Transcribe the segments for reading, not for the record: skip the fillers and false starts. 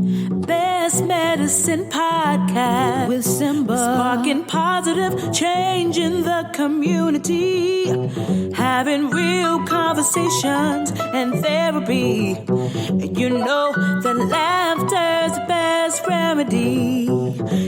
Best Medicine Podcast with Simba. Sparking positive change in the community. Having real conversations and therapy. You know that laughter's the best remedy.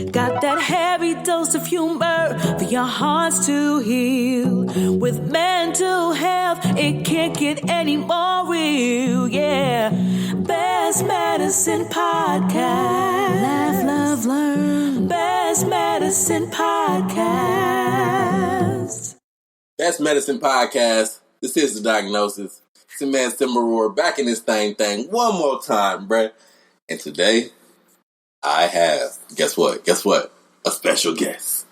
Got that heavy dose of humor for your hearts to heal. With mental health, it can't get any more real, yeah. Best Medicine Podcast. Laugh, love, learn. Best Medicine Podcast. Best Medicine Podcast. This is The Diagnosis. It's your man Simba back in this thing one more time, bruh. And today, I have, guess what? A special guest.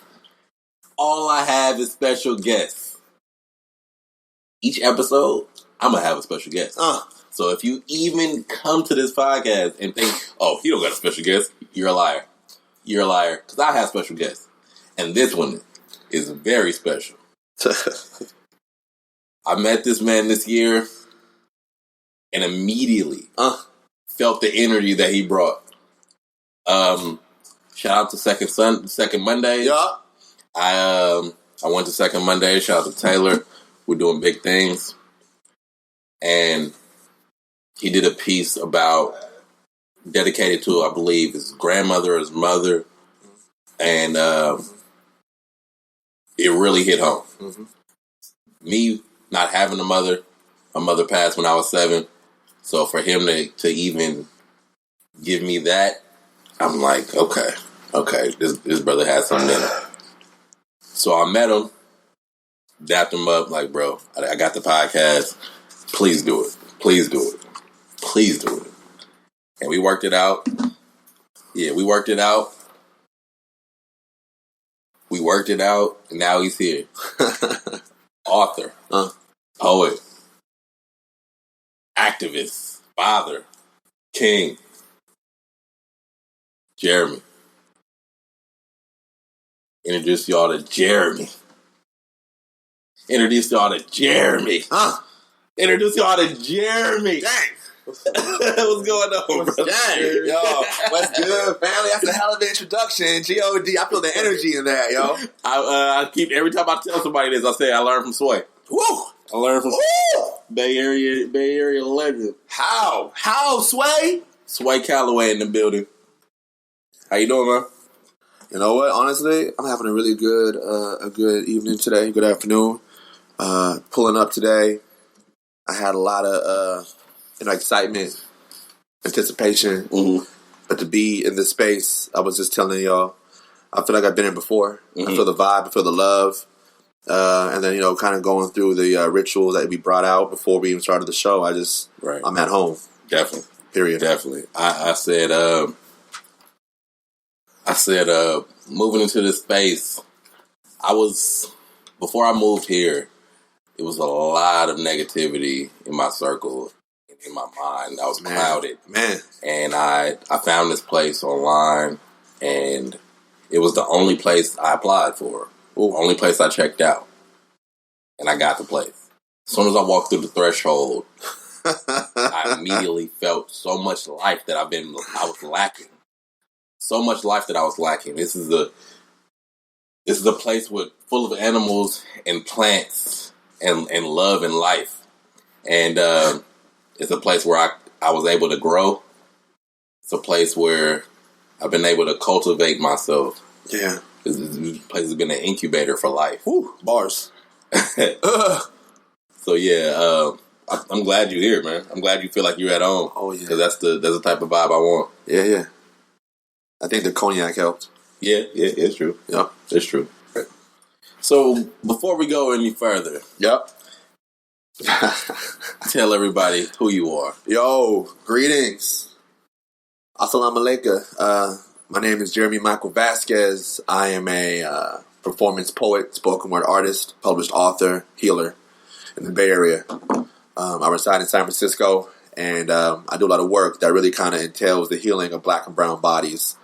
All I have is special guests. Each episode, I'm going to have a special guest. So if you even come to this podcast and think, oh, you don't got a special guest, you're a liar. You're a liar. Because I have special guests. And this one is very special. I met this man this year and immediately felt the energy that he brought. Shout out to Second Monday. Yeah. I went to Second Monday. Shout out to Taylor. We're doing big things. And he did a piece about, dedicated to, I believe, his grandmother or his mother. And it really hit home. Mm-hmm. Me not having a mother passed when I was 7. So for him to even give me that, I'm like, okay, this brother has something in him. So I met him, dapped him up, like, bro, I got the podcast. Please do it. And we worked it out. Yeah, we worked it out. And now he's here. Author, poet, activist, father, king, Jeremy. Introduce y'all to Jeremy. Dang. What's going on, bro? Dang, yo, what's good, family? That's a hell of an introduction. G-O-D, I feel the energy in that, yo. I keep, every time I tell somebody this, I say I learned from Sway. Woo! I learned from Bay Area legend. How, Sway? Sway Calloway in the building. How you doing, man? You know what? Honestly, I'm having a really good evening today. Good afternoon. Pulling up today. I had a lot of excitement, anticipation. Mm-hmm. But to be in this space, I was just telling y'all, I feel like I've been here before. Mm-hmm. I feel the vibe, I feel the love. And then, kind of going through the rituals that we brought out before we even started the show. I'm at home. Definitely. Period. Definitely. I said, moving into this space, before I moved here, it was a lot of negativity in my circle, in my mind. I was clouded. Man. And I found this place online, and it was the only place I applied for. Only place I checked out. And I got the place. As soon as I walked through the threshold, I immediately felt so much life that I was lacking. So much life that I was lacking. This is a place full of animals and plants and love and life. And it's a place where I was able to grow. It's a place where I've been able to cultivate myself. Yeah. This place has been an incubator for life. Woo, bars. So yeah, I'm glad you're here, man. I'm glad you feel like you're at home. Oh yeah. Because that's the type of vibe I want. Yeah. I think the cognac helped. Yeah, it's true. Yep. It's true. So, before we go any further, yep. Tell everybody who you are. Yo, greetings. Assalamu alaikum. My name is Jeremy Michael Vasquez. I am a performance poet, spoken word artist, published author, healer in the Bay Area. I reside in San Francisco, and I do a lot of work that really kind of entails the healing of black and brown bodies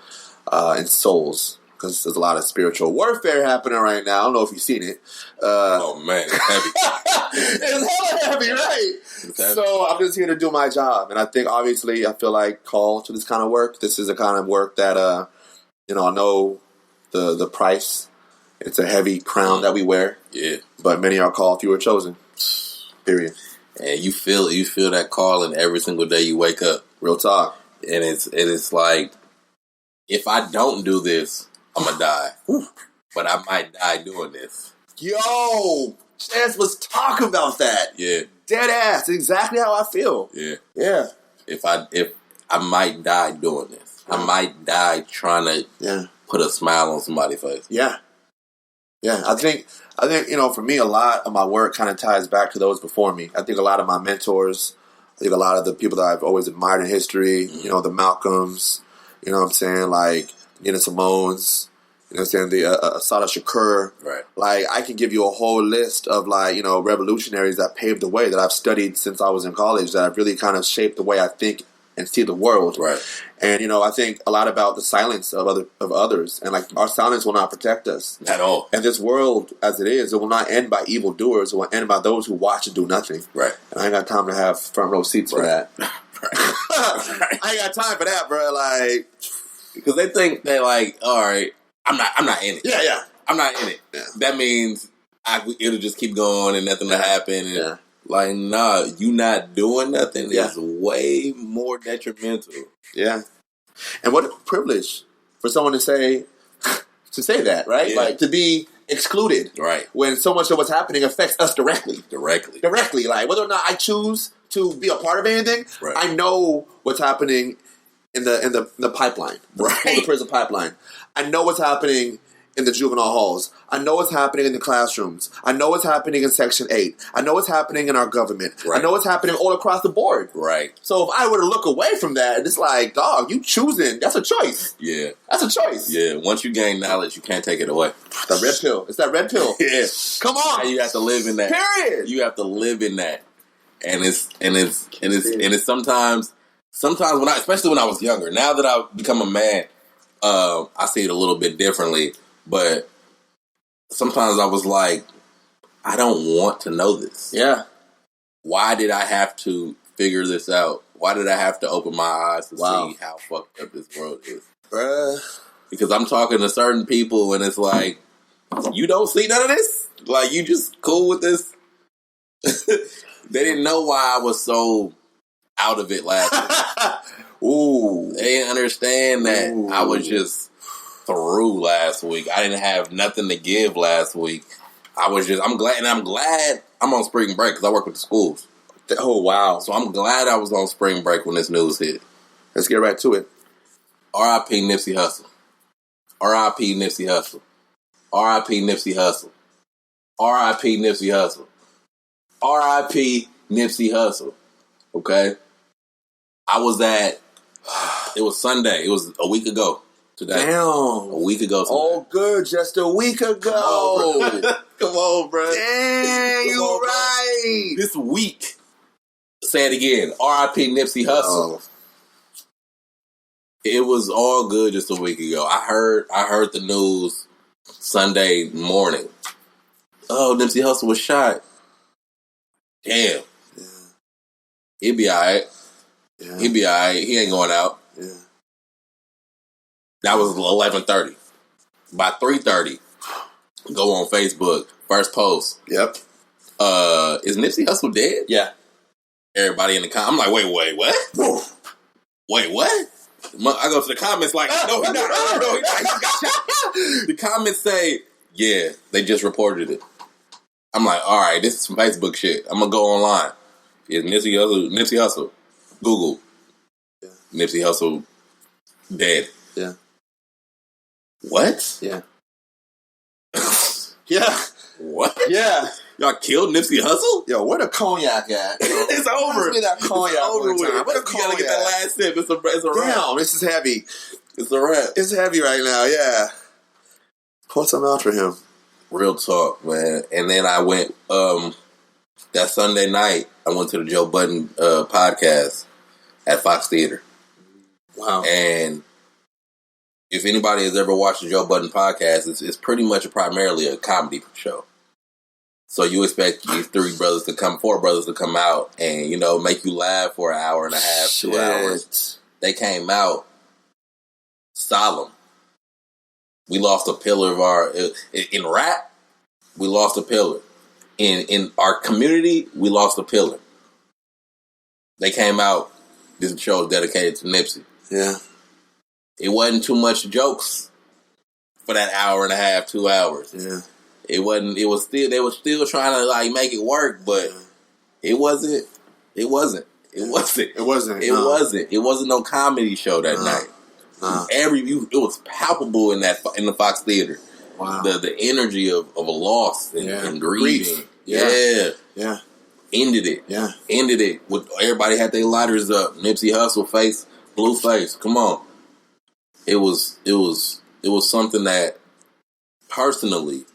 and souls, because there's a lot of spiritual warfare happening right now. I don't know if you've seen it. Oh man, it's heavy. It's hella heavy, right? So I'm just here to do my job. And I think, obviously, I feel like called to this kind of work. This is the kind of work that, I know the price. It's a heavy crown that we wear. Yeah. But many are called, few are chosen. Period. And you feel that calling every single day you wake up. Real talk. And it's like, if I don't do this, I'm going to die. But I might die doing this. Yo, Chance was talking about that. Yeah. Dead ass. Exactly how I feel. Yeah. Yeah. If I might die doing this. I might die trying to put a smile on somebody's face. Yeah. Yeah. I think, for me, a lot of my work kind of ties back to those before me. I think a lot of my mentors, I think a lot of the people that I've always admired in history, the Malcolms, you know what I'm saying, like Nina Simone's, you know what I'm saying, the Assata Shakur. Right. Like, I can give you a whole list of, like, revolutionaries that paved the way that I've studied since I was in college, that have really kind of shaped the way I think and see the world. Right. And, I think a lot about the silence of others. And, like, our silence will not protect us. At all. And this world, as it is, it will not end by evildoers. It will end by those who watch and do nothing. Right. And I ain't got time to have front row seats for that. Right. I ain't got time for that, bro. Like, because they think they're like, all right, I'm not in it. Yeah. I'm not in it. Yeah. That means it'll just keep going and nothing will happen. And like, nah, you not doing nothing is way more detrimental. Yeah. And what a privilege for someone to say that, right? Yeah. Like, to be excluded. Right. When so much of what's happening affects us directly. Directly. Like, whether or not I choose to be a part of anything, right. I know what's happening in the pipeline. Right. The prison pipeline. I know what's happening in the juvenile halls. I know what's happening in the classrooms. I know what's happening in Section 8. I know what's happening in our government. Right. I know what's happening all across the board. Right. So if I were to look away from that, it's like, dog, you choosing. That's a choice. Yeah. That's a choice. Yeah. Once you gain knowledge, you can't take it away. The red pill. It's that red pill. Yeah. Come on. And you have to live in that. Period. You have to live in that. And it's sometimes when especially when I was younger. Now that I've become a man, I see it a little bit differently. But sometimes I was like, I don't want to know this. Yeah. Why did I have to figure this out? Why did I have to open my eyes to see how fucked up this world is? Bruh. Because I'm talking to certain people and it's like, you don't see none of this? Like, you just cool with this? They didn't know why I was so out of it last week. Ooh. They didn't understand that I was just through last week. I didn't have nothing to give last week. I'm glad I'm on spring break because I work with the schools. Oh, wow. So I'm glad I was on spring break when this news hit. Let's get right to it. R.I.P. Nipsey Hussle. R.I.P. Nipsey Hussle. R.I.P. Nipsey Hussle. R.I.P. Nipsey Hussle. R.I.P. Nipsey Hussle. Okay? It was Sunday. It was a week ago today. Damn. A week ago today. Oh, good. Just a week ago. Come on, bro. Damn, you right. This week. Say it again. R.I.P. Nipsey Hussle. Oh. It was all good just a week ago. I heard the news Sunday morning. Oh, Nipsey Hussle was shot. Damn. Yeah. He'll be alright. Yeah. He'll be alright. He ain't going out. Yeah. That was 11:30. By 3:30, go on Facebook. First post. Yep. Is Nipsey Hussle dead? Yeah. Everybody in the comments. I'm like, wait, what? Wait, what? I go to the comments like, no, he's not. No, he's not. He got shot. The comments say, yeah, they just reported it. I'm like, all right, this is some Facebook shit. I'm gonna go online. Is Nipsey Hussle? Google. Yeah. Nipsey Hussle dead. Yeah. What? Yeah. Yeah. What? Yeah. Y'all killed Nipsey Hussle? Yo, where the cognac at? It's over. Give me that cognac over one time. with. You gotta get that last sip. It's a wrap. Damn, this is heavy. It's a wrap. It's heavy right now, yeah. Pour some out for him. Real talk, man. And then I went, that Sunday night, I went to the Joe Budden podcast at Fox Theater. Wow. And if anybody has ever watched the Joe Budden podcast, it's pretty much primarily a comedy show. So you expect these four brothers to come out and, you know, make you laugh for an hour and a half, 2 hours. They came out solemn. We lost a pillar of in rap, we lost a pillar. In our community, we lost a pillar. They came out, this show was dedicated to Nipsey. Yeah. It wasn't too much jokes for that hour and a half, 2 hours. Yeah. They were still trying to like make it work, but it wasn't no comedy show that night. It was palpable in the Fox Theater. Wow. The energy of a loss and grieving. Yeah. Ended it with everybody had their lighters up. Nipsey Hussle blue face. Come on. It was something that personally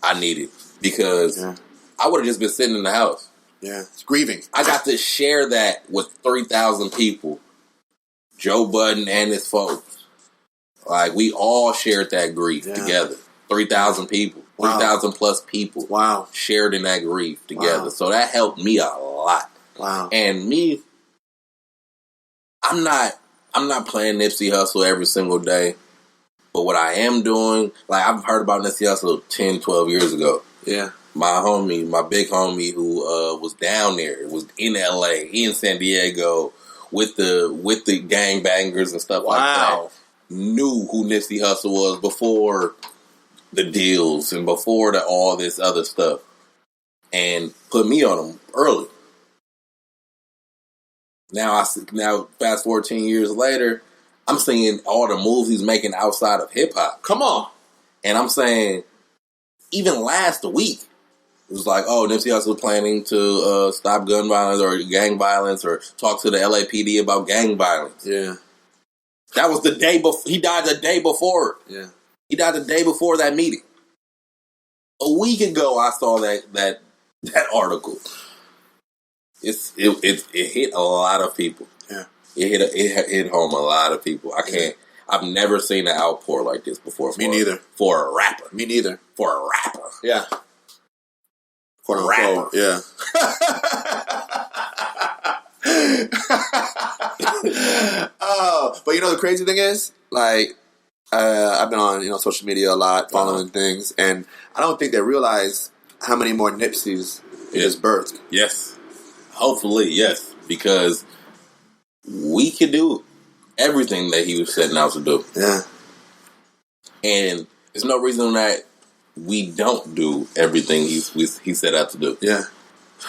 I needed because I would have just been sitting in the house. Yeah, it's grieving. I got to share that with 3,000 people. Joe Budden and his folks. Like, we all shared that grief together. 3,000 people. 3,000 plus people. Wow. Shared in that grief together. Wow. So that helped me a lot. Wow. And me, I'm not playing Nipsey Hussle every single day. But what I am doing, like, I've heard about Nipsey Hussle 10, 12 years ago. Yeah. My big homie who was down there, was in LA, in San Diego, with the gangbangers and stuff like that, knew who Nipsey Hussle was before the deals and before all this other stuff, and put me on him early. Now fast 14 years later, I'm seeing all the moves he's making outside of hip hop. Come on, and I'm saying, even last week, it was like, oh, Nipsey Hussle planning to stop gun violence or gang violence or talk to the LAPD about gang violence. Yeah. That was the day before. He died the day before. Yeah. He died the day before that meeting. A week ago, I saw that article. It hit a lot of people. Yeah. It hit home a lot of people. I've never seen an outpour like this before. Me neither. For a rapper. Me neither. For a rapper. Yeah. For a rapper. Yeah. But you know the crazy thing is, like, I've been on social media a lot, following things, and I don't think they realize how many more Nipseys it has birthed. Yes, hopefully, yes, because we could do everything that he was setting out to do. Yeah, and there's no reason that we don't do everything he set out to do. Yeah.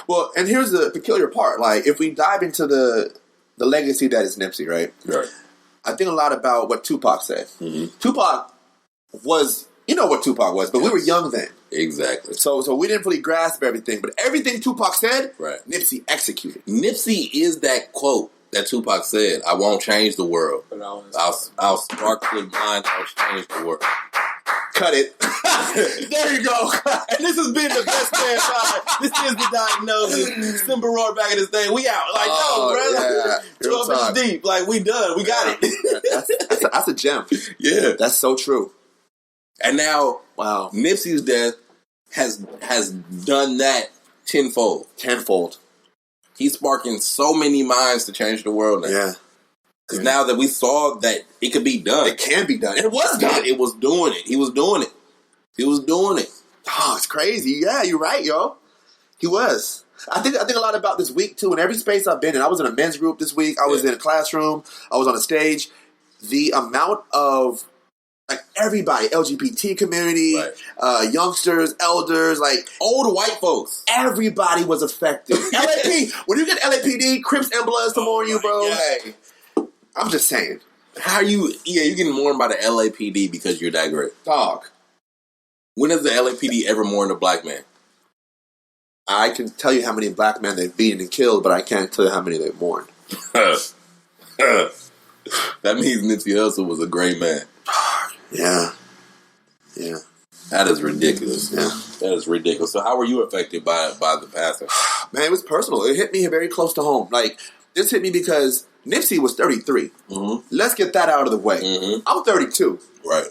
Well, and here's the peculiar part. Like, if we dive into the legacy that is Nipsey, right? Right. I think a lot about what Tupac said. Mm-hmm. Tupac was, you know what Tupac was, but we were young then. Exactly. So we didn't really grasp everything. But everything Tupac said, right, Nipsey executed. Nipsey is that quote that Tupac said, "I won't change the world. I'll spark the mind, I'll change the world." Cut it. There you go. And this has been the best man time. This is the diagnosis. Simba Roar back in this thing. We out. Like, no, bro. Yeah. 12 inches deep. Like, we done. We got it. That's a gem. Yeah. That's so true. And now, wow, Nipsey's death has done that tenfold. He's sparking so many minds to change the world now. Yeah. Because now that we saw that it could be done. It can be done. It was done. It was doing it. He was doing it. Oh, it's crazy. Yeah, you're right, yo. He was. I think a lot about this week, too. In every space I've been in, I was in a men's group this week. I was in a classroom. I was on a stage. The amount of, like, everybody, LGBT community, right, youngsters, elders, like, old white folks. Everybody was affected. LAPD. When you get LAPD, Crips and Bloods to mourn you, bro. Hey. I'm just saying. You're getting mourned by the LAPD because you're that great. Dog. When has the LAPD ever mourned a black man? I can tell you how many black men they've beaten and killed, but I can't tell you how many they've mourned. That means Nipsey Hussle was a great man. Yeah. That is ridiculous. Yeah. That is ridiculous. So how were you affected by the passing? Man, it was personal. It hit me very close to home. Like, this hit me because Nipsey was 33. Mm-hmm. Let's get that out of the way. Mm-hmm. I'm 32. Right.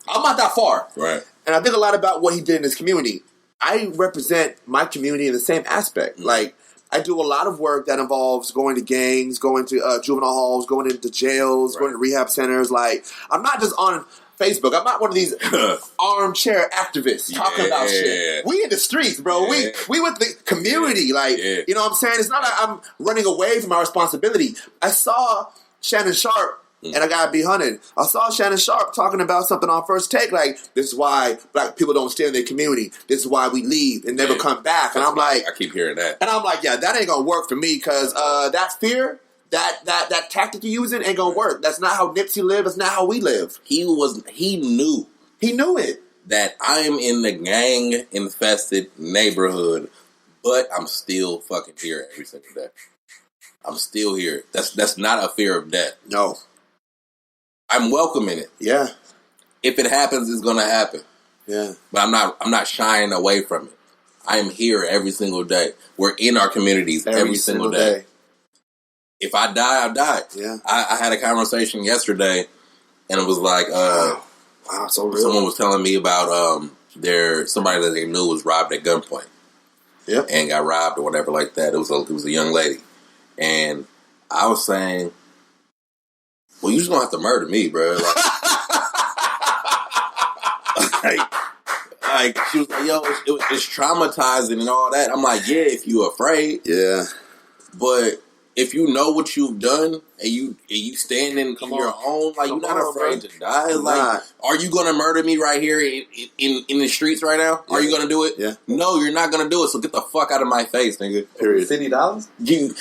I'm not that far. Right. And I think a lot about what he did in his community. I represent my community in the same aspect. Like, I do a lot of work that involves going to gangs, going to juvenile halls, going into jails, going to rehab centers. Like, I'm not just on Facebook. I'm not one of these armchair activists talking about shit. We in the streets, bro. Yeah. We with the community. Like, you know what I'm saying? It's not like I'm running away from my responsibility. I saw Shannon Sharp, and I gotta be 100. I saw Shannon Sharp talking about something on First Take, like, this is why black people don't stay in their community. This is why we leave and never come back. And I'm like, I keep hearing that. And I'm like, yeah, that ain't gonna work for me, because that fear, that tactic you're using ain't gonna work. That's not how Nipsey lived. That's not how we live. He knew it. That I'm in the gang infested neighborhood, but I'm still fucking here every single day. I'm still here. That's not a fear of death. No. I'm welcoming it. Yeah. If it happens, it's gonna happen. Yeah. But I'm not shying away from it. I am here every single day. We're in our communities every single day. If I die, I die. Yeah. I had a conversation yesterday, and it was like, wow, so real. Someone was telling me about somebody that they knew was robbed at gunpoint. Yep. And got robbed or whatever like that. It was a young lady. And I was saying, well, you just gonna have to murder me, bro. Like she was like, yo, it's traumatizing and all that. I'm like, yeah, if you're afraid. Yeah. But if you know what you've done and you stand in your own, like, you're not afraid to die. Like, are you gonna murder me right here in the streets right now? Yeah. Are you gonna do it? Yeah. No, you're not gonna do it. So get the fuck out of my face, nigga. Period. $50?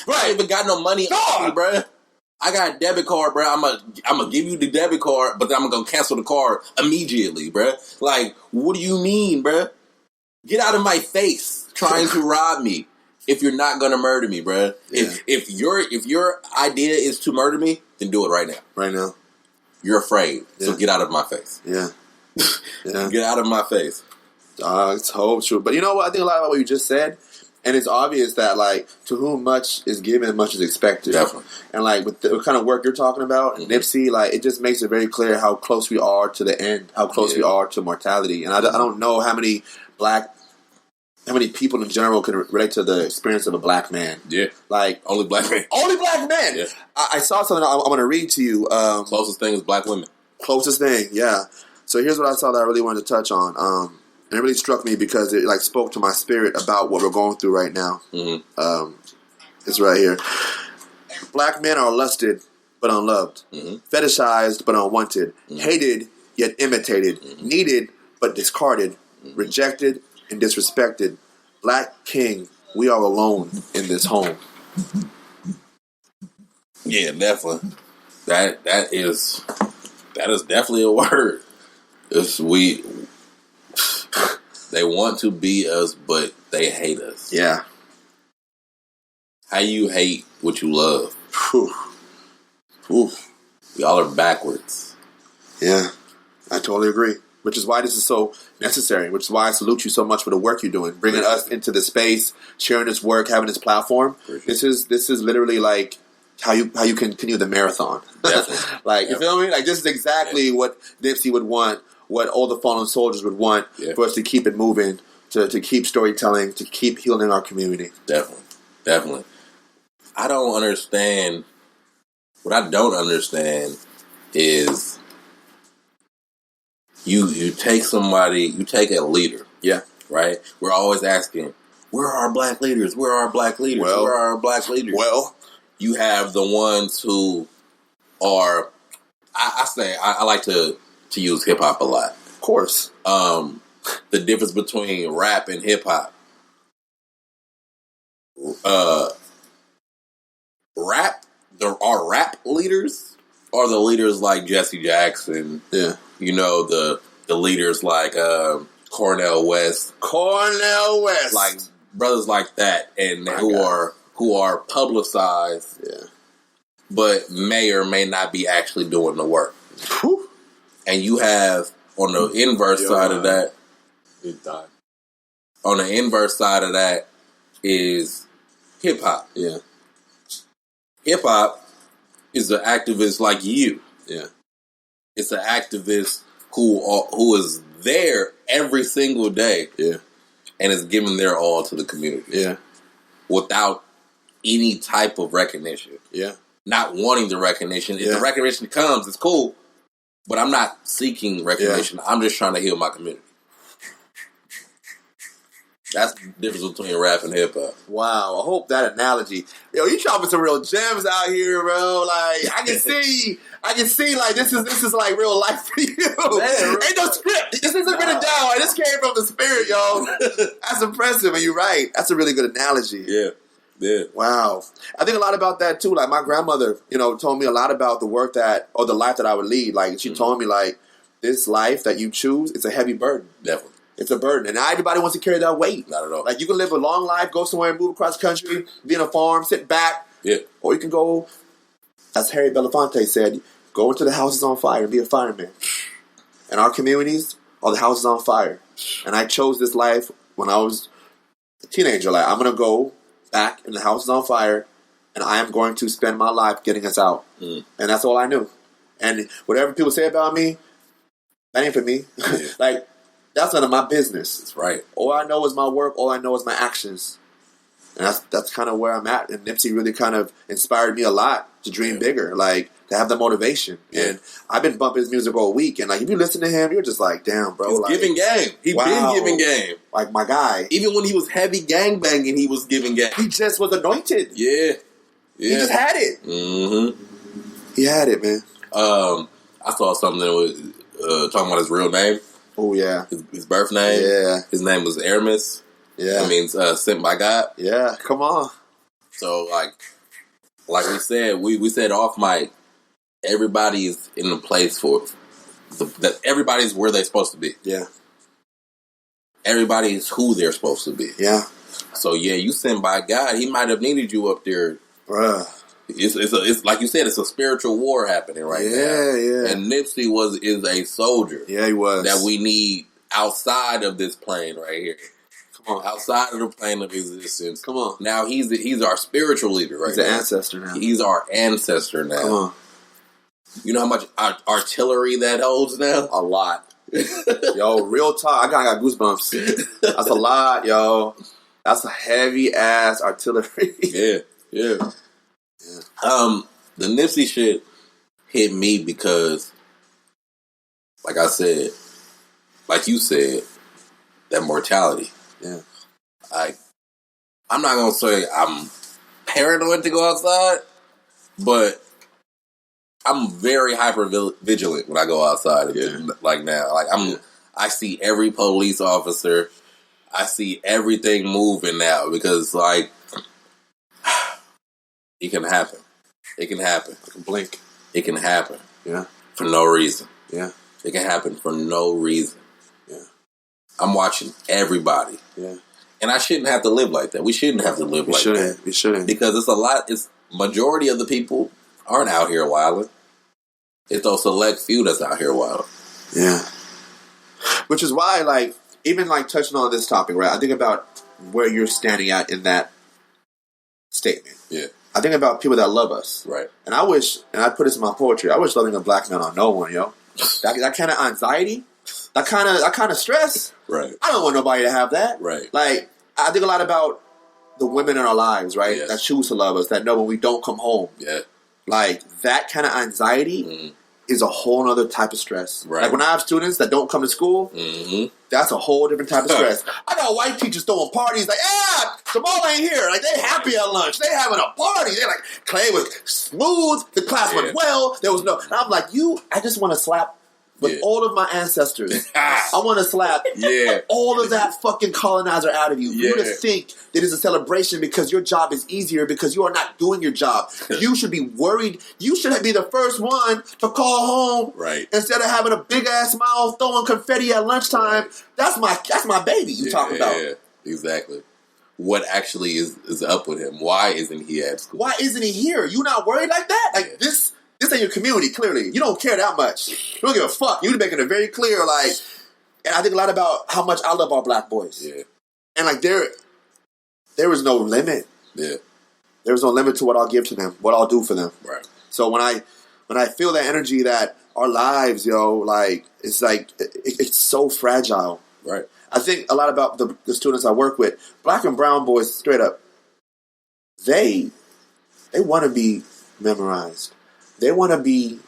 I ain't even got no money on me, bro. I got a debit card, bro. I'm gonna give you the debit card, but then I'm gonna cancel the card immediately, bro. Like, what do you mean, bro? Get out of my face trying to rob me. If you're not gonna murder me, bro. Yeah. If your idea is to murder me, then do it right now. Right now. You're afraid, so get out of my face. Yeah. Yeah. Get out of my face. It's so true. But you know what? I think a lot about what you just said, and it's obvious that, like, to whom much is given, much is expected. Definitely. And, like, with the kind of work you're talking about, Nipsey, like, it just makes it very clear how close we are to the end, how close we are to mortality. And I don't know how many people in general can relate to the experience of a black man. Yeah. Like, only black men. Only black men. Yeah. I saw something I'm going to read to you. Closest thing is black women. Closest thing, yeah. So here's what I saw that I really wanted to touch on. And it really struck me because it, like, spoke to my spirit about what we're going through right now. Mm-hmm. It's right here. Black men are lusted but unloved, fetishized but unwanted, hated yet imitated, needed but discarded, rejected and disrespected. Black king, we are alone in this home. Yeah, definitely. That is definitely a word. They want to be us, but they hate us. Yeah. How you hate what you love? Whew. Y'all are backwards. Yeah, I totally agree. Which is why this is so necessary. Which is why I salute you so much for the work you're doing, bringing us into the space, sharing this work, having this platform. This is literally like how you continue the marathon. Like, you feel me? Like, this is exactly what Nipsey would want, what all the fallen soldiers would want, for us to keep it moving, to keep storytelling, to keep healing our community. Definitely. I don't understand. What I don't understand is you take a leader. Yeah. Right? We're always asking, where are our black leaders? Where are our black leaders? Well, where are our black leaders? Well, you have the ones who are, I like to use hip hop a lot. Of course. The difference between rap and hip hop. Our rap leaders are the leaders like Jesse Jackson. Yeah. You know, the leaders like Cornel West. Like brothers like that, and who are publicized, but may or may not be actually doing the work. Whew. And you have on the inverse side of that. On the inverse side of that is hip hop. Yeah. Hip hop is an activist like you. Yeah. It's an activist who is there every single day. Yeah. and is giving their all to the community. Yeah. Without any type of recognition. Yeah. Not wanting the recognition. If the recognition comes, it's cool. But I'm not seeking recognition. I'm just trying to heal my community. That's the difference between rap and hip hop. Wow, I hope that analogy. Yo, you dropping some real gems out here, bro. Like I can see like this is like real life for you. Man, ain't no script. This isn't written down. Like, this came from the spirit, yo. That's impressive, and you're right. That's a really good analogy. Yeah. Yeah. Wow. I think a lot about that too. Like my grandmother, told me a lot about the work or the life that I would lead. Like she told me like this life that you choose, it's a heavy burden. Definitely. It's a burden. And not everybody wants to carry that weight. Not at all. Like you can live a long life, go somewhere and move across the country, be in a farm, sit back. Yeah. Or you can go, as Harry Belafonte said, go into the houses on fire and be a fireman. In our communities, all the houses on fire. And I chose this life when I was a teenager. Like I'm going to go back in the houses on fire and I am going to spend my life getting us out. And that's all I knew. And whatever people say about me, that ain't for me. Yeah. Like, that's none of my business. That's right. All I know is my work. All I know is my actions. And that's kind of where I'm at. And Nipsey really kind of inspired me a lot to dream bigger, like to have the motivation. Yeah. And I've been bumping his music all week. And like, if you listen to him, you're just like, damn, bro. He's like, giving game. He's been giving game. Like my guy. Even when he was heavy gangbanging, he was giving game. He just was anointed. Yeah. He just had it. Mm-hmm. He had it, man. I saw something that was talking about his real name. Oh, yeah. His birth name. Yeah. His name was Hermes. Yeah. That means sent by God. Yeah. Come on. So, like we said, we said off mic, everybody's in the place for that. Everybody's where they're supposed to be. Yeah. Everybody's who they're supposed to be. Yeah. So, yeah, you sent by God. He might have needed you up there. It's like you said, it's a spiritual war happening right now. Yeah. And Nipsey is a soldier. Yeah, he was. That we need outside of this plane right here. Come on. Outside of the plane of existence. Come on. Now he's our spiritual leader right now. He's an ancestor now. He's our ancestor now. Come on. You know how much artillery that holds now? A lot. Yo, real talk. I got goosebumps. That's a lot, yo. That's a heavy ass artillery. Yeah. The Nipsey shit hit me because, like I said, like you said, that mortality. Yeah. I'm not gonna say I'm paranoid to go outside, but I'm very hyper vigilant when I go outside. Like now, like I see every police officer. I see everything moving now because like it can happen. It can happen. I can blink. It can happen. Yeah. For no reason. Yeah. It can happen for no reason. Yeah. I'm watching everybody. Yeah. And I shouldn't have to live like that. We shouldn't have to live like that. We shouldn't. Because it's majority of the people aren't out here wilding. It's those select few that's out here wilding. Yeah. Which is why, like, even like touching on this topic, right? I think about where you're standing at in that statement. Yeah. I think about people that love us. Right. And I wish, and I put this in my poetry, I wish loving a black man on no one, yo. That kind of anxiety, that kind of stress. Right. I don't want nobody to have that. Right. Like, I think a lot about the women in our lives, right? Yes. That choose to love us, that know when we don't come home. Yeah. Like, that kind of anxiety is a whole other type of stress. Right. Like, when I have students that don't come to school, that's a whole different type of stress. I got white teachers throwing parties like, Jamal ain't here. Like, they happy at lunch. They having a party. They like, Clay was smooth. The class went well. There was no... And I'm like, I just want to slap with all of my ancestors. I want to slap all of that fucking colonizer out of you. For you to think that it's a celebration because your job is easier because you are not doing your job. You should be worried. You should be the first one to call home. Right. Instead of having a big ass smile throwing confetti at lunchtime. Right. That's my baby you talk about. Yeah, exactly. What actually is up with him? Why isn't he at school? Why isn't he here? You not worried like that? Like this ain't your community, clearly. You don't care that much. You don't give a fuck. You're making it very clear, like, and I think a lot about how much I love our black boys. Yeah. And like there is no limit. Yeah. There's no limit to what I'll give to them, what I'll do for them. Right. So when I feel that energy that our lives, yo, like it's so fragile. Right. I think a lot about the students I work with, black and brown boys, straight up, they want to be memorized. They want to be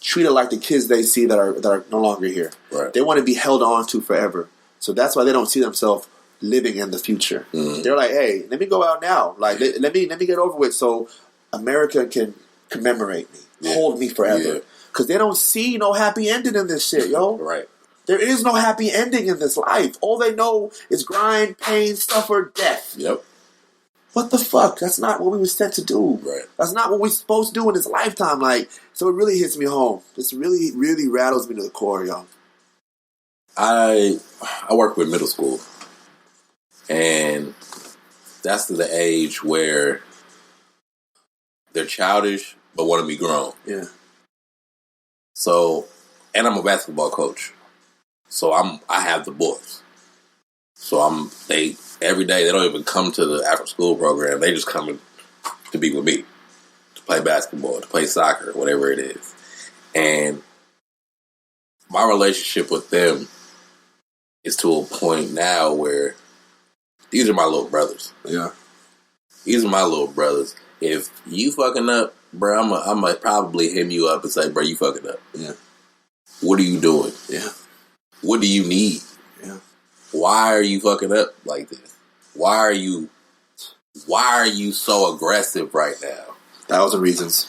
treated like the kids they see that are no longer here. Right. They want to be held on to forever. So that's why they don't see themselves living in the future. Mm-hmm. They're like, hey, let me go out now. Like, let me get over with so America can commemorate me, hold me forever. Because they don't see no happy ending in this shit, yo. Right. There is no happy ending in this life. All they know is grind, pain, suffer, death. Yep. What the fuck? That's not what we were sent to do. Right. That's not what we're supposed to do in this lifetime. Like, so it really hits me home. This really, really rattles me to the core, yo. I work with middle school, and that's the age where they're childish but want to be grown. Yeah. So, and I'm a basketball coach, so I have the boys. So every day they don't even come to the after school program. They just come to be with me, to play basketball, to play soccer, whatever it is. And my relationship with them is to a point now where these are my little brothers. Yeah. These are my little brothers. If you fucking up, bro, I'm gonna probably hit you up and say, bro, you fucking up. Yeah. What are you doing? Yeah. What do you need? Yeah. Why are you fucking up like this? Why are you so aggressive right now? 1,000 reasons.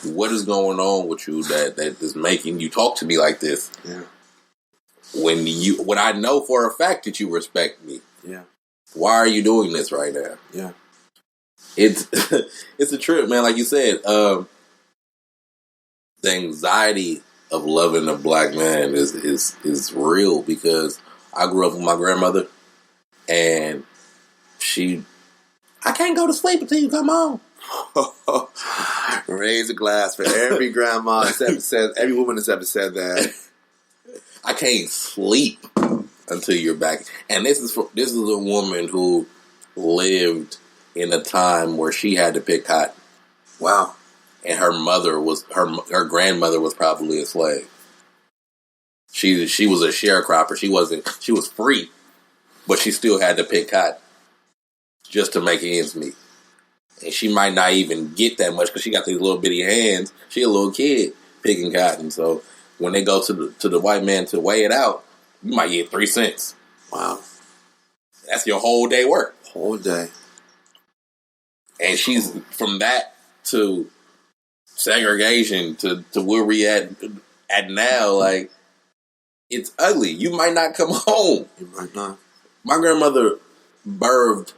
What is going on with you that is making you talk to me like this? Yeah. When I know for a fact that you respect me. Yeah. Why are you doing this right now? Yeah. It's it's a trip, man. Like you said, the anxiety of loving a black man is real because I grew up with my grandmother, and I can't go to sleep until you come home. Raise a glass for every grandma every woman that's ever said that. I can't sleep until you're back. And this is a woman who lived in a time where she had to pick cotton. Wow. And her grandmother was probably a slave. She was a sharecropper. She was free, but she still had to pick cotton just to make ends meet. And she might not even get that much because she got these little bitty hands. She a little kid picking cotton. So when they go to the white man to weigh it out, you might get 3 cents. Wow. That's your whole day work. Whole day. And she's from that to segregation to where we at now, like, it's ugly. You might not come home. You might not. My grandmother birthed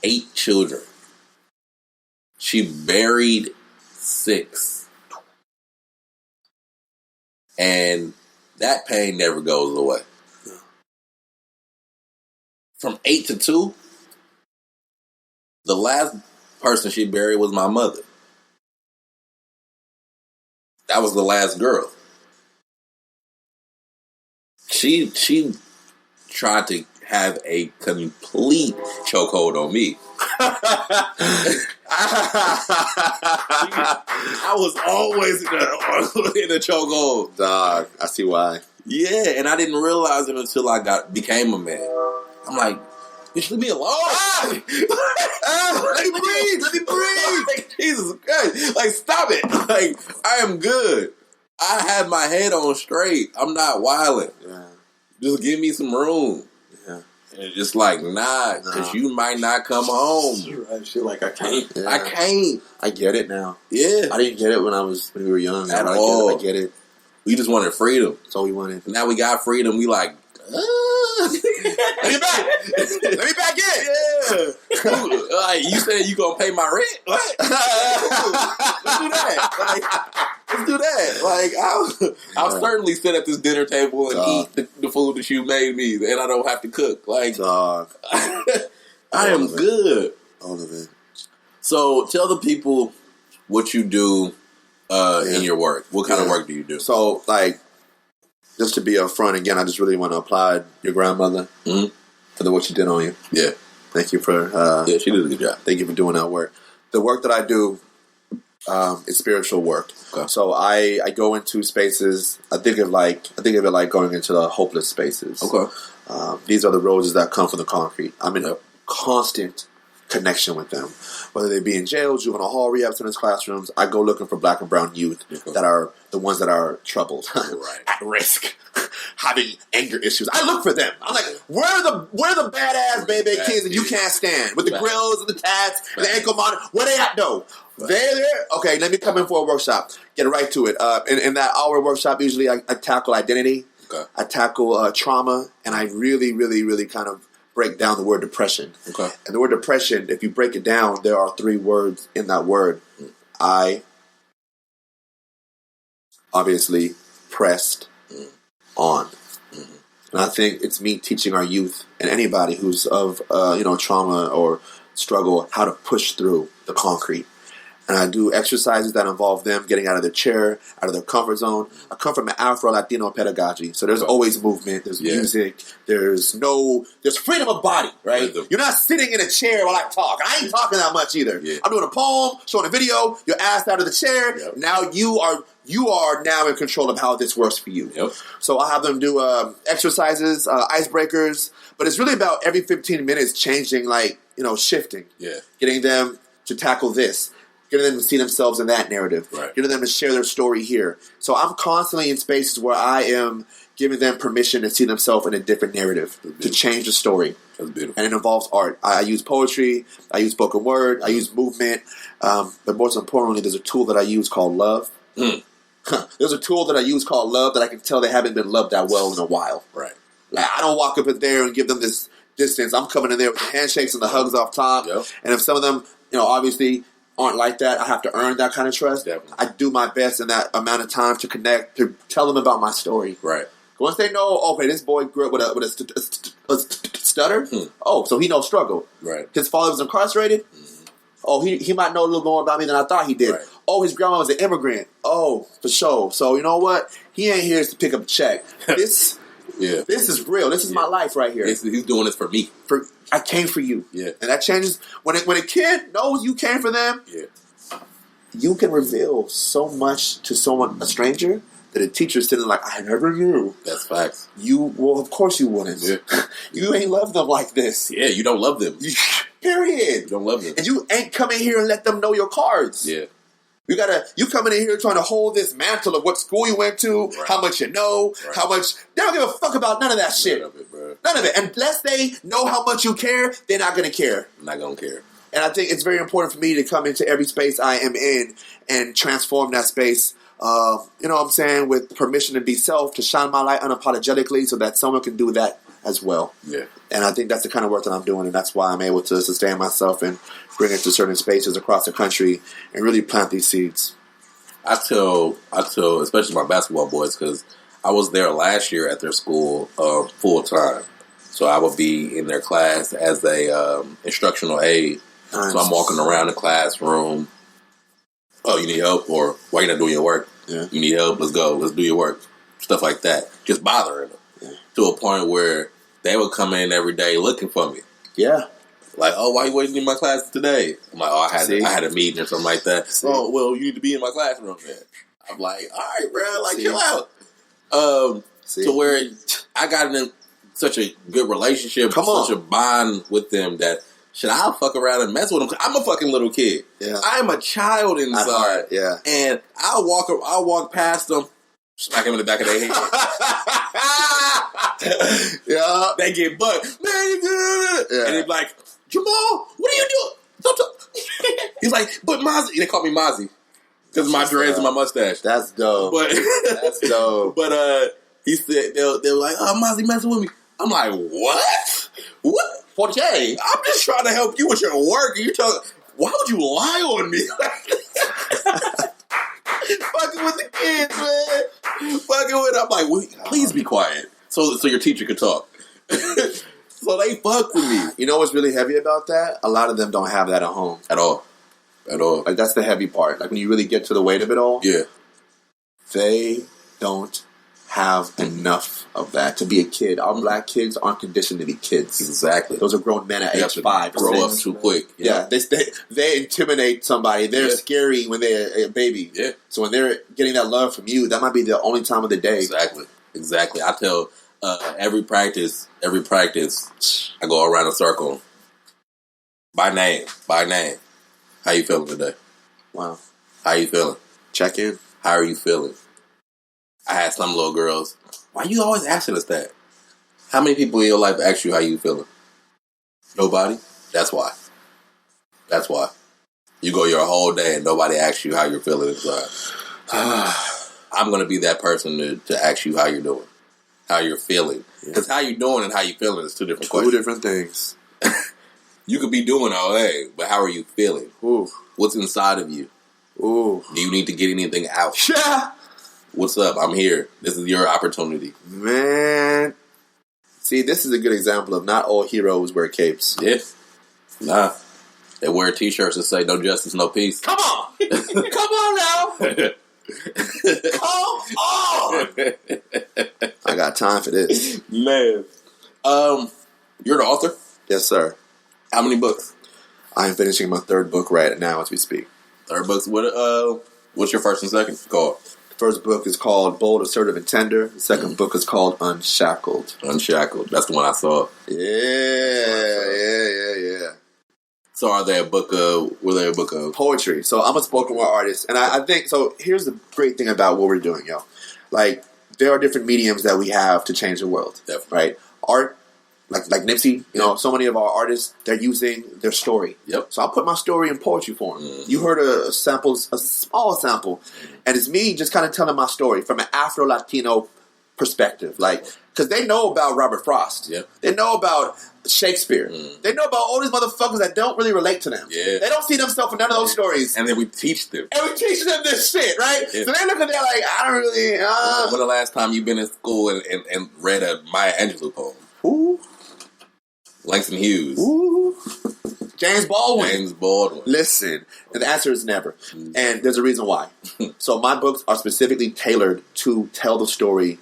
8 children. She buried 6. And that pain never goes away. No. From 8 to 2, the last person she buried was my mother. That was the last girl. She tried to have a complete chokehold on me. I was always in a chokehold. Dog, I see why. Yeah, and I didn't realize it until I became a man. I'm like, bitch, leave me alone. Let me breathe. Let me breathe. Like, Jesus Christ. Like, stop it. Like, I am good. I have my head on straight. I'm not wilding. Yeah. Just give me some room. Yeah. And it's just like, nah, because you might not come home. I feel like I can't. Yeah. I can't. I get it now. Yeah. I didn't get it when we were young. At all. I get it. We just wanted freedom. That's all we wanted. Now we got freedom. We like, let me back. Let me back in. Yeah. Like, you said you gonna pay my rent? What? Let's do that. Like, let's do that. Like, I'll certainly sit at this dinner table and eat the food that you made me, and I don't have to cook. Like, dog. I am good. All of it. So, tell the people what you do in your work. What kind of work do you do? So, like, just to be upfront again, I just really want to applaud your grandmother for what she did on you. Yeah. Thank you for... she did a good job. Thank you for doing that work. The work that I do, It's spiritual work. Okay. So I go into spaces. I think of it like going into the hopeless spaces. Okay. These are the roses that come from the concrete. I'm in a constant connection with them, whether they be in jail, juvenile hall, rehab centers, classrooms. I go looking for black and brown youth that are the ones that are troubled, Right. at risk, having anger issues. I look for them. I'm like, where are the badass baby kids that you can't stand with the grills and the tats and the ankle monitor? Where they at though? They're there. Okay, let me come in for a workshop. Get right to it. In that hour workshop, usually I tackle identity. Okay. I tackle trauma, and I really, really, really kind of break down the word depression. Okay. And the word depression, if you break it down, there are 3 words in that word. I obviously pressed on. And I think it's me teaching our youth and anybody who's of trauma or struggle how to push through the concrete. And I do exercises that involve them getting out of their chair, out of their comfort zone. I come from an Afro-Latino pedagogy, so there's always movement, there's music, there's freedom of body, right? You're not sitting in a chair while I talk. I ain't talking that much either. Yeah. I'm doing a poem, showing a video, you're asked out of the chair. Yep. Now you are now in control of how this works for you. Yep. So I have them do exercises, icebreakers, but it's really about every 15 minutes changing, shifting. Yeah. Getting them to tackle this. Getting them to see themselves in that narrative. Right. Getting them to share their story here. So I'm constantly in spaces where I am giving them permission to see themselves in a different narrative, to change the story. That's beautiful. And it involves art. I use poetry. I use spoken word. I use movement. But most importantly, there's a tool that I use called love. There's a tool that I use called love that I can tell they haven't been loved that well in a while. Right. Like, I don't walk up in there and give them this distance. I'm coming in there with the handshakes and the hugs off top. Yep. And if some of them, obviously aren't like that, I have to earn that kind of trust. Definitely. I do my best in that amount of time to connect, to tell them about my story. Right. Once they know, okay, this boy grew up with a stutter. Oh, so he knows struggle. Right. His father was incarcerated. Oh, he might know a little more about me than I thought he did. Right. Oh, his grandma was an immigrant. Oh, for sure. So you know what? He ain't here to pick up a check. This is real. This is my life right here. He's doing this for me. I came for you. Yeah. And that changes when a kid knows you came for them. Yeah. You can reveal so much to someone, a stranger, that a teacher's sitting like, I never knew. That's facts. Of course you wouldn't. Yeah. You ain't love them like this. Yeah, you don't love them. Period. You don't love them. And you ain't coming here and let them know your cards. Yeah. You coming in here trying to hold this mantle of what school you went to, right. How much you know, right. How much. They don't give a fuck about none of that shit. None of it, bro. None of it. Unless they know how much you care, they're not going to care. Not going to care. And I think it's very important for me to come into every space I am in and transform that space, with permission to be self, to shine my light unapologetically so that someone can do that as well. Yeah. And I think that's the kind of work that I'm doing, and that's why I'm able to sustain myself and bring it to certain spaces across the country and really plant these seeds. I tell, especially my basketball boys, because I was there last year at their school full time. So I would be in their class as a instructional aide. Nice. So I'm walking around the classroom. Oh, you need help? Or why you not doing your work? Yeah. You need help? Let's go. Let's do your work. Stuff like that. Just bothering them. Yeah. To a point where they would come in every day looking for me. Yeah. Like, oh, why you waiting in my class today? I'm like, oh, I had a meeting or something like that. See? Oh, well, you need to be in my classroom then. I'm like, all right, bro, like, chill out. To where I got in such a good relationship, such a bond with them that, shit, I'll fuck around and mess with them. I'm a fucking little kid. Yeah. I'm a child inside. Yeah. And I'll walk past them, smack them in the back of their head. Yeah. They get bucked. Man, you good. Yeah. And they're like, Jamal, what are you doing? He's like, but Mozzie. They call me Mozzie. Because of my dreads and my mustache. That's dope. But that's dope. But he said, they were like, oh, Mozzie messing with me. I'm like, what? What? 40K. I'm just trying to help you with your work. And you're talking, why would you lie on me? Fucking with the kids, man. Fucking with, I'm like, well, please be quiet. So your teacher could talk. So they fuck with me. You know what's really heavy about that? A lot of them don't have that at home. At all. Like, that's the heavy part. Like, when you really get to the weight of it all. Yeah. They don't have enough of that to be a kid. Our black kids aren't conditioned to be kids. Exactly. Those are grown men at age 5. Grow up too quick. Yeah, they intimidate somebody. They're scary when they're a baby. Yeah. So when they're getting that love from you, that might be the only time of the day. Exactly. I tell every practice, I go around a circle by name. How you feeling today? Wow. How you feeling? Check in. How are you feeling? I had some little girls. Why you always asking us that? How many people in your life ask you how you feeling? Nobody? That's why. You go your whole day and nobody asks you how you're feeling inside. I'm going to be that person to ask you how you're doing. How you're feeling. Because how you're doing and how you're feeling is two different questions. Two different things. You could be doing all day, but how are you feeling? Ooh. What's inside of you? Ooh. Do you need to get anything out? Yeah. What's up? I'm here. This is your opportunity. Man. See, this is a good example of not all heroes wear capes. Yeah. Nah. They wear t-shirts that say no justice, no peace. Come on. Come on now. Come on. I got time for this. Man. You're the author? Yes, sir. How many books? I am finishing my 3rd book right now as we speak. 3rd books. What's your first and second called? The first book is called Bold, Assertive, and Tender. The second book is called Unshackled. Unshackled. That's the one I saw. Yeah. So were they a book of poetry? So I'm a spoken word artist, and I think so. Here's the great thing about what we're doing, yo. Like, there are different mediums that we have to change the world. Definitely. Right? Art, like Nipsey. You know, so many of our artists, they're using their story. Yep. So I put my story in poetry form. You heard a small sample, and it's me just kind of telling my story from an Afro-Latino perspective, like, because they know about Robert Frost. Yeah. They know about Shakespeare. They know about all these motherfuckers that don't really relate to them. Yeah. They don't see themselves in none of those stories. And then we teach them. And we teach them this shit, right? Yeah. So they look at that like, I don't really... When the last time you been in school and read a Maya Angelou poem? Who? Langston Hughes. Ooh. James Baldwin. Listen, and the answer is never. And there's a reason why. So my books are specifically tailored to tell the story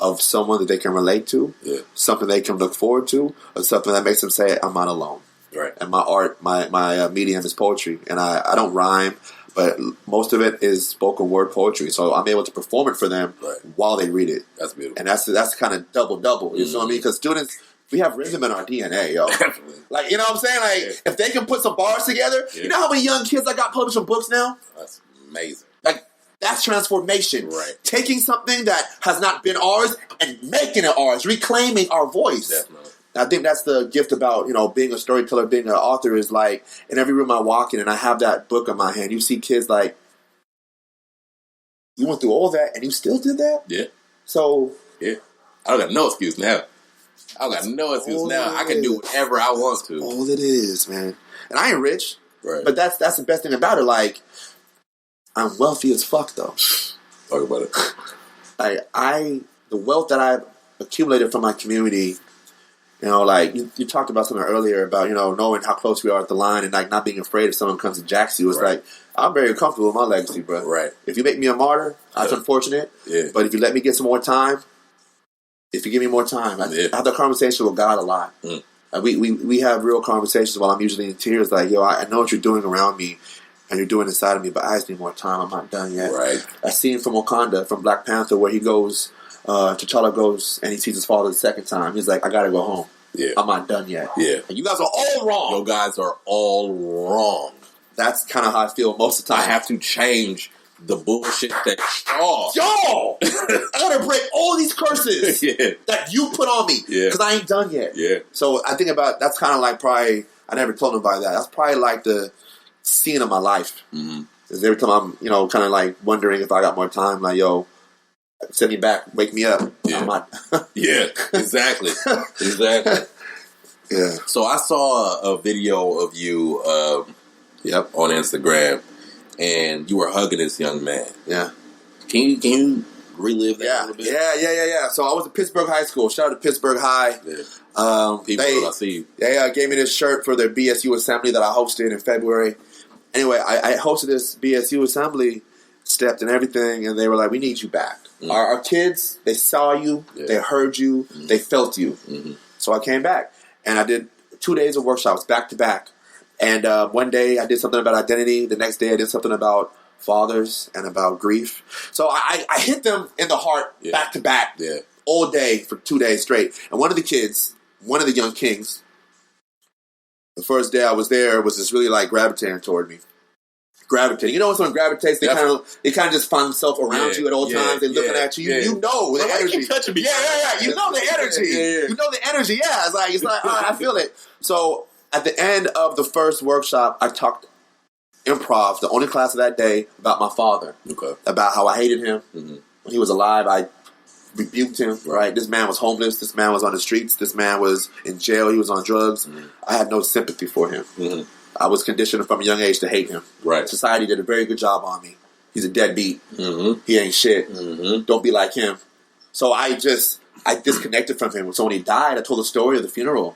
of someone that they can relate to, something they can look forward to, or something that makes them say, I'm not alone. Right. And my art, my medium is poetry. And I don't rhyme, but most of it is spoken word poetry. So I'm able to perform it for them while they read it. That's beautiful. And that's kind of double. You know what I mean? Because students... We have rhythm in our DNA, yo. Like, you know what I'm saying? Like, if they can put some bars together, you know how many young kids I got publishing books now? That's amazing. Like, that's transformation. Right. Taking something that has not been ours and making it ours, reclaiming our voice. Definitely. I think that's the gift about, you know, being a storyteller, being an author is like, in every room I walk in and I have that book in my hand, you see kids like, you went through all that and you still did that? Yeah. So. Yeah. I don't got no excuse now. I can do whatever I want to. All it is, man. And I ain't rich. Right. But that's the best thing about it. Like, I'm wealthy as fuck, though. Talk about it. The wealth that I've accumulated from my community, you know, like, you talked about something earlier about, you know, knowing how close we are at the line and, like, not being afraid if someone comes and jacks you. It's like, I'm very comfortable with my legacy, bro. Right. If you make me a martyr, that's unfortunate. Yeah. But if you let me get some more time, if you give me more time, I have that conversation with God a lot. We have real conversations while I'm usually in tears. Like, yo, I know what you're doing around me and you're doing inside of me, but I just need more time. I'm not done yet. Right. That scene from Wakanda, from Black Panther, where he goes, T'Challa goes and he sees his father the second time. He's like, I gotta go home. Yeah. I'm not done yet. Yeah. And you guys are all wrong. You guys are all wrong. That's kind of how I feel most of the time. I have to change the bullshit that y'all I gotta break all these curses that you put on me because I ain't done yet. So I think about that's kind of like probably I never told nobody that. That's probably like the scene of my life. Because every time I'm kind of like wondering if I got more time, like send me back, wake me up. I'm not. Exactly. So I saw a video of you on Instagram. And you were hugging this young man. Yeah. Can you relive that a little bit? Yeah. So I was at Pittsburgh High School. Shout out to Pittsburgh High. I see you. They gave me this shirt for their BSU assembly that I hosted in February. Anyway, I hosted this BSU assembly stepped and everything, and they were like, we need you back. Our kids, they saw you, they heard you, they felt you. So I came back, and I did 2 days of workshops back to back. And one day I did something about identity. The next day I did something about fathers and about grief. So I hit them in the heart back to back all day for 2 days straight. And one of the kids, one of the young kings, the first day I was there was just really like gravitating toward me. Gravitating. You know when someone gravitates, they kind of just find themselves around you at all times. They're looking at you. You know the energy. You know the energy. You know the energy. Yeah, it's like all right, I feel it. So at the end of the first workshop, I talked improv, the only class of that day, about my father. About how I hated him. When he was alive, I rebuked him, right? This man was homeless. This man was on the streets. This man was in jail. He was on drugs. I had no sympathy for him. I was conditioned from a young age to hate him. Right. Society did a very good job on me. He's a deadbeat. He ain't shit. Don't be like him. So I disconnected from him. So when he died, I told the story of the funeral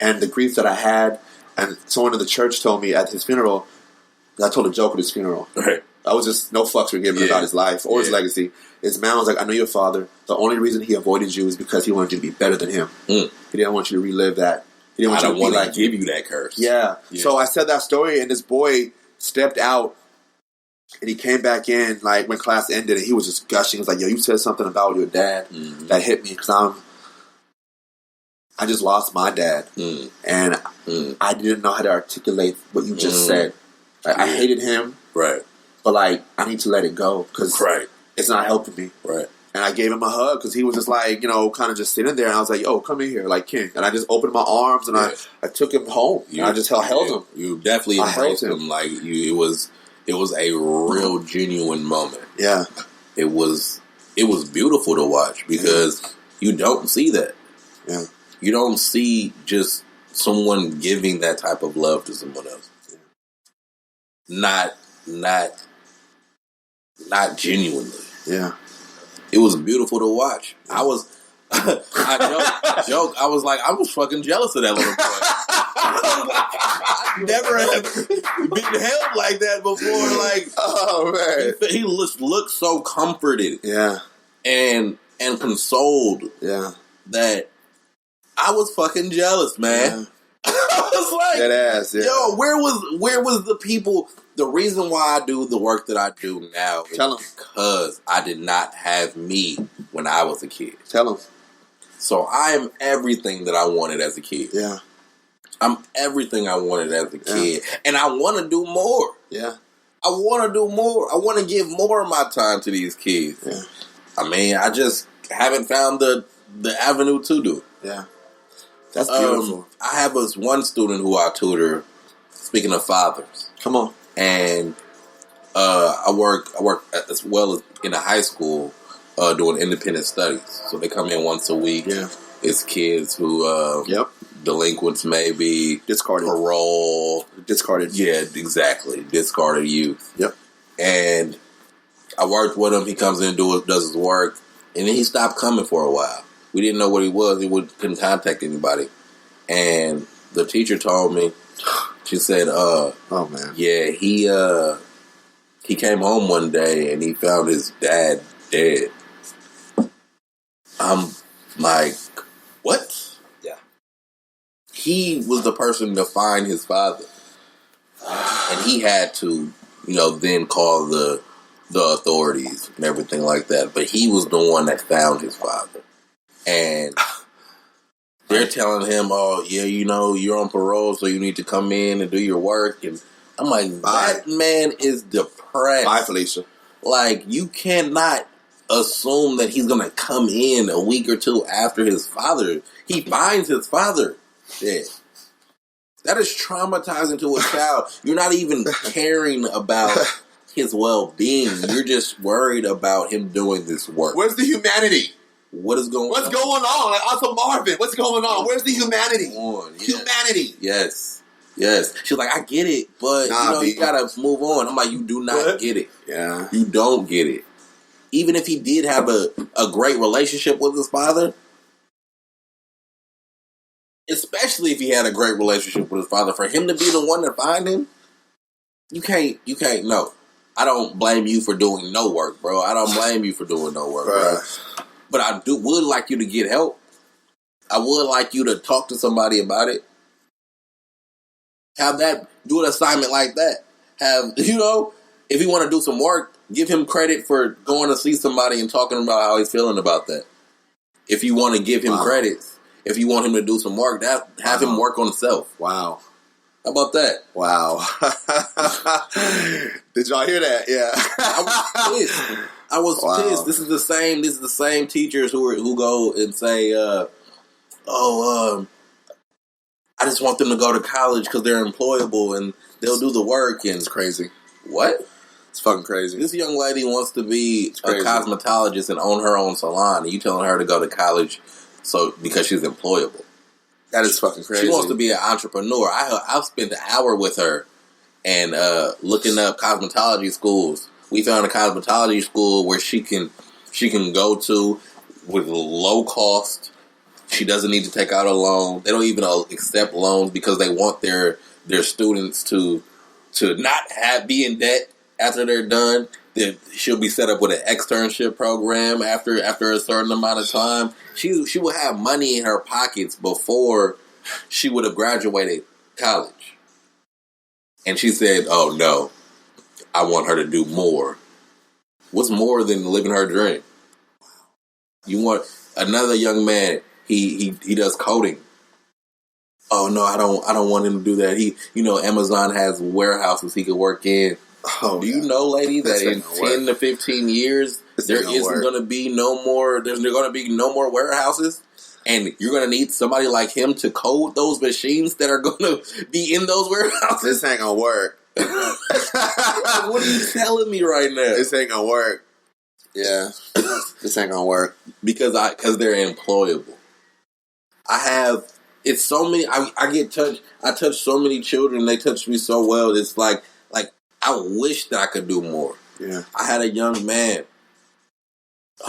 and the grief that I had. And someone in the church told me at his funeral, I told a joke at his funeral. Right. I was just, no fucks were given about his life or his legacy. His man was like, I know your father. The only reason he avoided you is because he wanted you to be better than him. He didn't want you to relive that. He didn't want you to give you that curse. Yeah. So I said that story, and this boy stepped out, and he came back in like when class ended, and he was just gushing. He was like, yo, you said something about your dad that hit me because I just lost my dad, and I didn't know how to articulate what you just said. Like, I hated him. Right. But, like, I need to let it go because it's not helping me. Right. And I gave him a hug because he was just like, you know, kind of just sitting there. And I was like, yo, come in here, like king. And I just opened my arms and I took him home. And I just held him. You definitely embraced him. Like, it was a real genuine moment. Yeah. It was beautiful to watch because you don't see that. Yeah. You don't see just someone giving that type of love to someone else. Yeah. Not genuinely. Yeah. It was beautiful to watch. I was like, I was fucking jealous of that little boy. I never have been held like that before. Like, oh man, he looked so comforted. Yeah. And consoled. Yeah. That I was fucking jealous, man. Yeah. I was like, that ass, yo, where was the people? The reason why I do the work that I do now is because I did not have me when I was a kid. Tell them. So I am everything that I wanted as a kid. Yeah. I'm everything I wanted as a kid. And I want to do more. Yeah. I want to do more. I want to give more of my time to these kids. Yeah. I mean, I just haven't found the avenue to do. Yeah. That's beautiful. I have one student who I tutor, speaking of fathers. Come on. And I work as well as in a high school doing independent studies. So they come in once a week. Yeah. It's kids who delinquents maybe. Discarded. Parole. Discarded. Yeah, exactly. Discarded youth. Yep. And I worked with him. He comes in and does his work. And then he stopped coming for a while. We didn't know what he was. He couldn't contact anybody. And the teacher told me, she said, oh man. Yeah, he came home one day and he found his dad dead. I'm like, what? Yeah. He was the person to find his father. And he had to, then call the authorities and everything like that. But he was the one that found his father. And they're telling him, oh, yeah, you're on parole, so you need to come in and do your work. And I'm like, that man is depressed. Bye, Felicia. Like, you cannot assume that he's going to come in a week or two after his father. He finds his father dead. That is traumatizing to a child. You're not even caring about his well-being. You're just worried about him doing this work. Where's the humanity? What's going on? Like, also Marvin, what's going on? Where's the humanity? Humanity. Yes. She's like, I get it, but you gotta move on. I'm like, you do not get it. Yeah. You don't get it. Even if he did have a great relationship with his father, especially if he had a great relationship with his father, for him to be the one to find him, you can't know. I don't blame you for doing no work, bro. I don't blame you for doing no work, bro. But I would like you to get help. I would like you to talk to somebody about it. Do an assignment like that. If you want to do some work, give him credit for going to see somebody and talking about how he's feeling about that. If you want to give him credits, if you want him to do some work, have him work on himself. Wow. How about that? Wow. Did y'all hear that? Yeah. I was pissed. This is the same teachers who go and say, I just want them to go to college because they're employable and they'll do the work. And it's crazy. What? It's fucking crazy. This young lady wants to be a cosmetologist and own her own salon, and you telling her to go to college because she's employable. That is fucking crazy. She wants to be an entrepreneur. I've spent an hour with her and looking up cosmetology schools. We found a cosmetology school where she can go to with low cost. She doesn't need to take out a loan. They don't even accept loans because they want their students to not be in debt after they're done. That she'll be set up with an externship program after a certain amount of time. She will have money in her pockets before she would have graduated college. And she said, "Oh no, I want her to do more." What's more than living her dream? You want another young man? He does coding. Oh no, I don't want him to do that. Amazon has warehouses he could work in. Oh, do you know, lady, that in 10 to 15 years there isn't going to be no more? There's going to be no more warehouses, and you're going to need somebody like him to code those machines that are going to be in those warehouses. This ain't gonna work. What are you telling me right now? This ain't gonna work. Yeah, this ain't gonna work because they're employable. It's so many. I get touched. I touch so many children. They touch me so well. It's like I wish that I could do more. Yeah. I had a young man.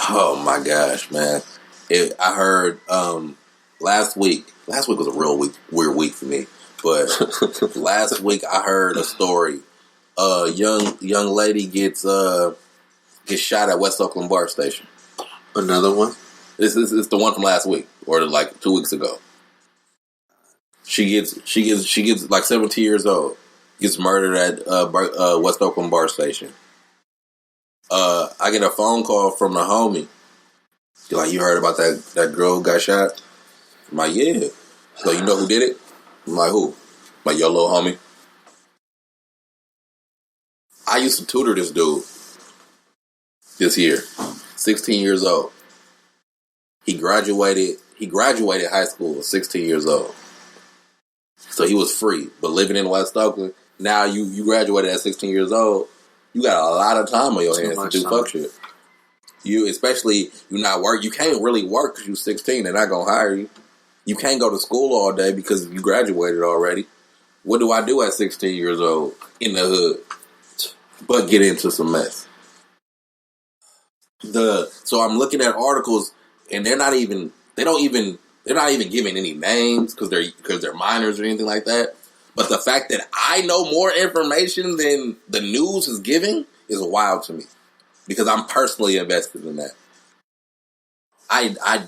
Oh my gosh, man! I heard last week. Last week was a real weird week for me. But last week I heard a story. A young lady gets shot at West Oakland Bar Station. Another one? This is the one from last week or like 2 weeks ago. She gets like 17 years old. Gets murdered at West Oakland Bar Station. I get a phone call from the homie. Like, you heard about that girl who got shot? I'm like, yeah. So you know who did it? I'm like, who? Like, your little homie. I used to tutor this dude this year. 16 years old. He graduated high school at 16 years old. So he was free. But living in West Oakland, now you graduated at 16 years old, you got a lot of time on your hands to do fuck shit. You not work. You can't really work because you're 16. They're not going to hire you. You can't go to school all day because you graduated already. What do I do at 16 years old in the hood? But get into some mess. So I'm looking at articles and they're not even giving any names because they're minors or anything like that. But the fact that I know more information than the news is giving is wild to me because I'm personally invested in that. I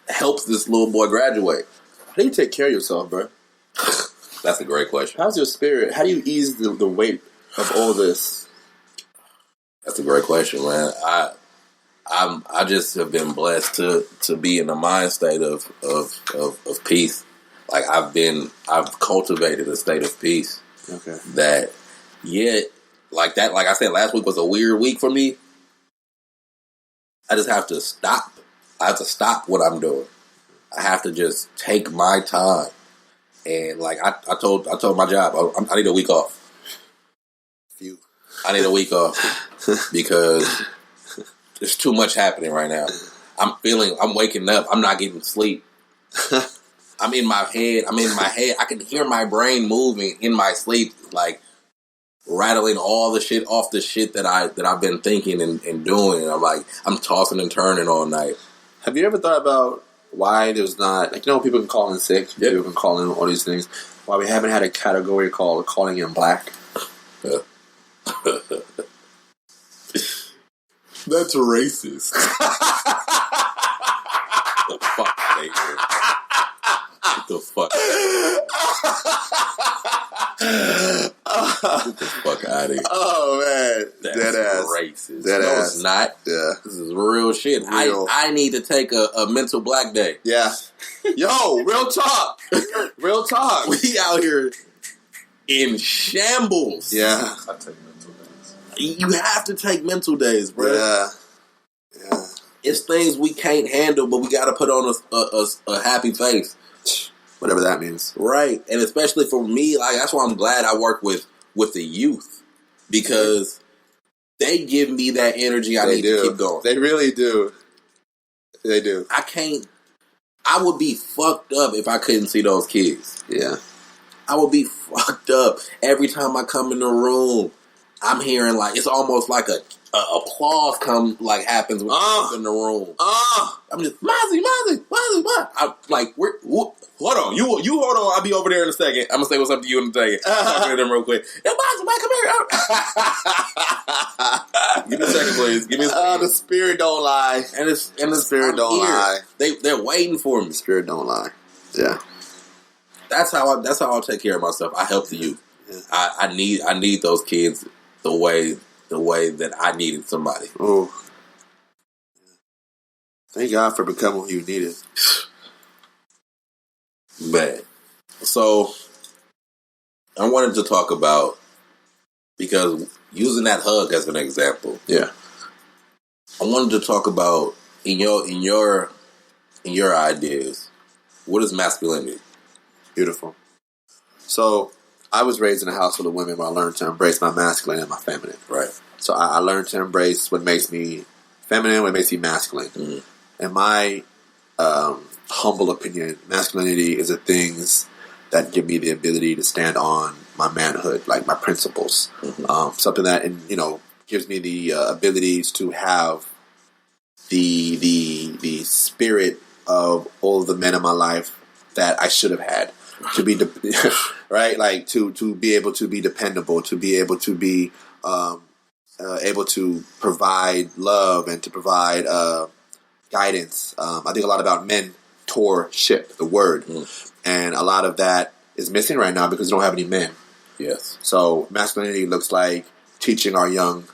helped this little boy graduate. How do you take care of yourself, bro? That's a great question. How's your spirit? How do you ease the weight of all this? That's a great question, man. I just have been blessed to be in a mind state of peace. Like I've cultivated a state of peace. Okay. That like I said, last week was a weird week for me. I just have to stop. I have to stop what I'm doing. I have to just take my time. And like I told my job, I need a week off. I need a week off because there's too much happening right now. I'm waking up. I'm not getting sleep. I'm in my head. I can hear my brain moving in my sleep, like rattling all the shit off the shit that I've been thinking and doing. And I'm tossing and turning all night. Have you ever thought about why there's not, like, people can call in sick, people can call in all these things, why we haven't had a category called calling in black? That's racist. Get the fuck out of here. Get the fuck out Get the fuck out of here. Oh, man. That's Dead ass. racist. Dead no, ass. it's not. Yeah. This is real shit. Real. I need to take a mental black day. Yeah. Yo, real talk. Real talk. We out here in shambles. Yeah. I take mental days. You have to take mental days, bro. Yeah. Yeah. It's things we can't handle, but we got to put on a happy face. Whatever that means. Right. And especially for me, like that's why I'm glad I work with the youth. Because they give me that energy I need to keep going. They really do. They do. I would be fucked up if I couldn't see those kids. Yeah. I would be fucked up every time I come in the room. I'm hearing like it's almost like a applause happens when I'm in the room. I'm just Mozzie, what? I'm like, hold on, you hold on. I'll be over there in a second. I'm gonna say what's up to you in a second. Talk to them real quick. Yo, Mozzie, man, come here. Give me a second, please. Give me a second. The spirit don't lie. And the spirit don't lie. They're waiting for me. The spirit don't lie. Yeah. That's how I'll take care of myself. I help the youth. Yeah. I need those kids the way that I needed somebody. Oh. Thank God for becoming who you needed. Bad. So I wanted to talk about, because using that hug as an example. Yeah. I wanted to talk about in your ideas, what is masculinity? Beautiful. So I was raised in a household of women where I learned to embrace my masculine and my feminine. Right. So I learned to embrace what makes me feminine, what makes me masculine. Mm-hmm. In my humble opinion, masculinity is the things that give me the ability to stand on my manhood, like my principles. Mm-hmm. Something that, gives me the abilities to have the spirit of all of the men in my life that I should have had. To be right, like to be able to be dependable, to be able to be able to provide love and to provide guidance. I think a lot about mentorship, the word, and a lot of that is missing right now because we don't have any men. Yes. So masculinity looks like teaching our young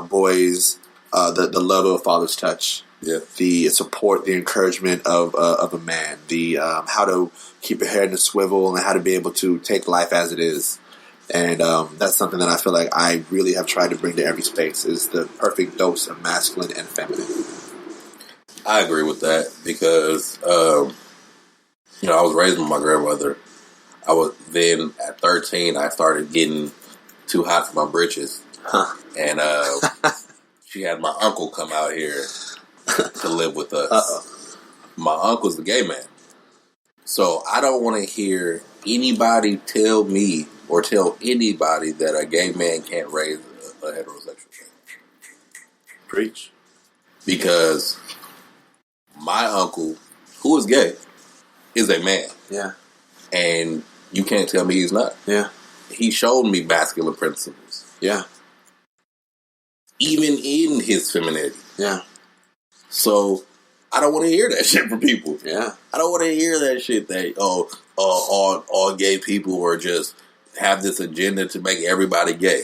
boys the love of a father's touch. Yeah. The support, the encouragement of a man, the how to keep your head in a swivel and how to be able to take life as it is. And that's something that I feel like I really have tried to bring to every space, is the perfect dose of masculine and feminine. I agree with that because, I was raised with my grandmother. Then at 13, I started getting too hot for my britches. And she had my uncle come out here to live with us. Uh-oh. My uncle's a gay man. So I don't want to hear anybody tell me or tell anybody that a gay man can't raise a heterosexual child. Preach. Because my uncle, who is gay, is a man. Yeah. And you can't tell me he's not. Yeah. He showed me masculine principles. Yeah. Even in his femininity. Yeah. So I don't want to hear that shit from people. Yeah. I don't want to hear that shit that, all gay people are just have this agenda to make everybody gay.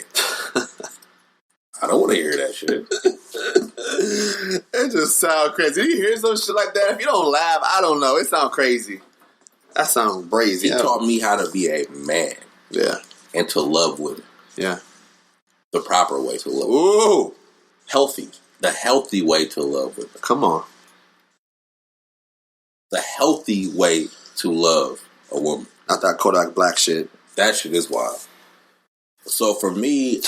I don't want to hear that shit. It just sounds crazy. You hear some shit like that? If you don't laugh, I don't know. It sounds crazy. That sounds crazy. He taught me how to be a man. Yeah. And to love women. Yeah. The proper way to love women. Ooh. Healthy. The healthy way to love women. Come on. The healthy way to love a woman. Not that Kodak Black shit. That shit is wild. So for me,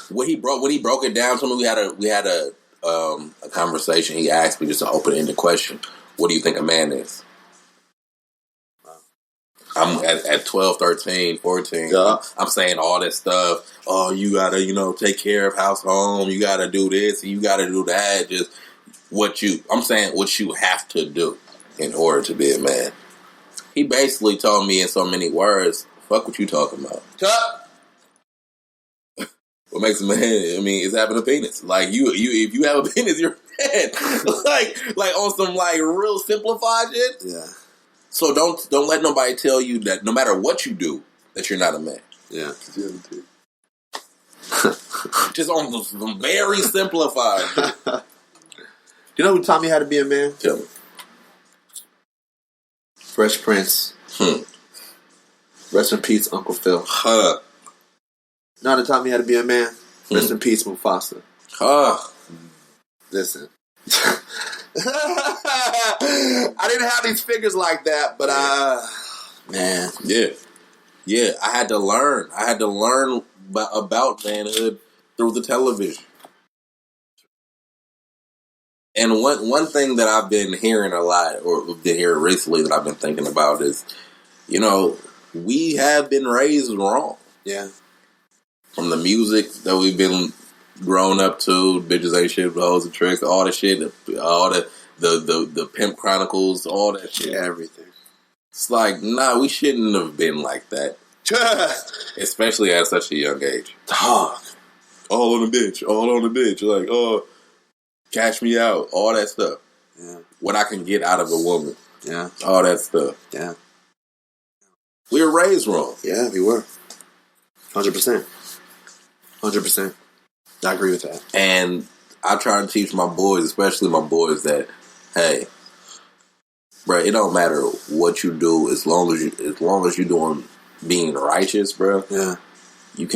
when he broke it down to me, we had a conversation. He asked me just an open-ended question. What do you think a man is? I'm at 12, 13, 14. Yeah. I'm saying all this stuff. Oh, you gotta, take care of house, home. You gotta do this and you gotta do that. Just I'm saying what you have to do in order to be a man. He basically told me in so many words, fuck what you talking about. What makes a man? I mean, is having a penis. Like you, if you have a penis, you're a man. like on some like real simplified shit. Yeah. So don't let nobody tell you that no matter what you do, that you're not a man. Yeah. Just on some very simplified. You know who taught me how to be a man? Tell me. Fresh Prince. Rest in peace, Uncle Phil. Huh. You know who taught me how to be a man? Rest in peace, Mufasa. Huh. Listen. I didn't have these figures like that, but man. Yeah. I had to learn. About manhood through the television. And one thing that I've been hearing a lot, or been hearing recently that I've been thinking about is, we have been raised wrong. Yeah. From the music that we've been grown up to, bitches ain't shit, hoes and tricks, all the shit, all the Pimp Chronicles, all that shit. Everything. It's like, nah, we shouldn't have been like that. Especially at such a young age. Dog. All on the bitch. Like, cash me out. All that stuff. Yeah. What I can get out of a woman. Yeah. All that stuff. Yeah. We were raised wrong. Yeah, we were. 100%. 100%. I agree with that. And I try to teach my boys, especially my boys, that, hey, bro, it don't matter what you do as long as you're doing being righteous, bro. Yeah. I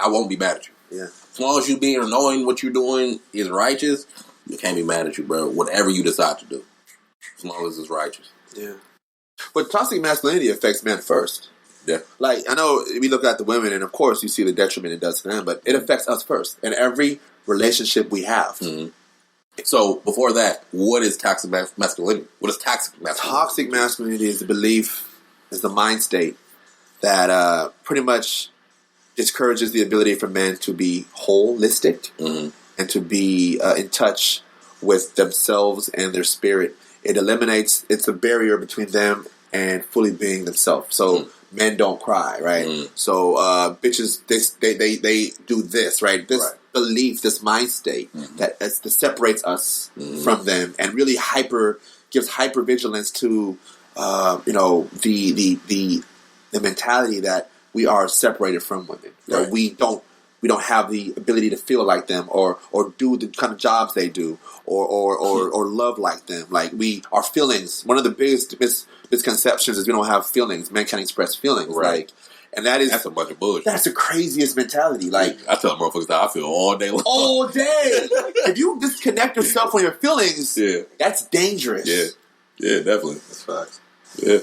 won't be mad at you. Yeah. As long as you knowing what you're doing is righteous, you can't be mad at you, bro. Whatever you decide to do. As long as it's righteous. Yeah. But toxic masculinity affects men first. Yeah. Like, I know we look at the women, and of course you see the detriment it does to them, but it affects us first in every relationship we have. Mm-hmm. So, before that, what is toxic masculinity? What is toxic masculinity? Toxic masculinity is the belief, is the mind state that pretty much discourages the ability for men to be holistic and to be in touch with themselves and their spirit. It's a barrier between them and fully being themselves. So men don't cry, right? So bitches, they do this, right? This belief, this mind state that separates us from them and really gives hypervigilance to the mentality that we are separated from women. That we don't have the ability to feel like them or do the kind of jobs they do or love like them. Like our feelings. One of the biggest misconceptions is we don't have feelings. Men can't express feelings. Right. And that's a bunch of bullshit. That's the craziest mentality. Like, I tell motherfuckers that I feel all day long. All day. If you disconnect yourself from your feelings, that's dangerous. Yeah, definitely. That's facts. Yeah.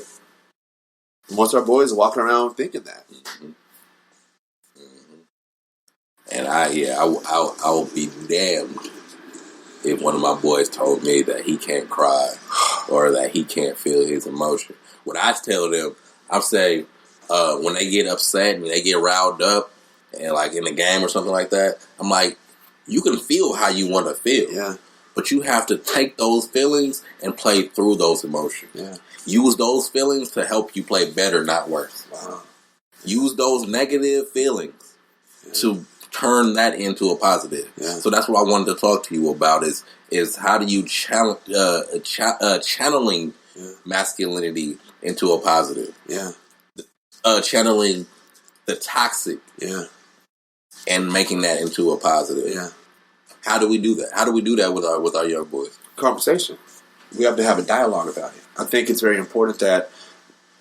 Most of our boys are walking around thinking that. And I will be damned if one of my boys told me that he can't cry or that he can't feel his emotion. What I tell them, I'm saying, when they get upset and they get riled up, and like in the game or something like that, I'm like, you can feel how you want to feel. Yeah. But you have to take those feelings and play through those emotions. Yeah. Use those feelings to help you play better, not worse. Wow. Use those negative feelings to turn that into a positive. Yeah. So that's what I wanted to talk to you about is how do you channeling masculinity into a positive? Yeah. Channeling the toxic and making that into a positive. Yeah. How do we do that? How do we do that with our young boys? Conversation. We have to have a dialogue about it. I think it's very important that,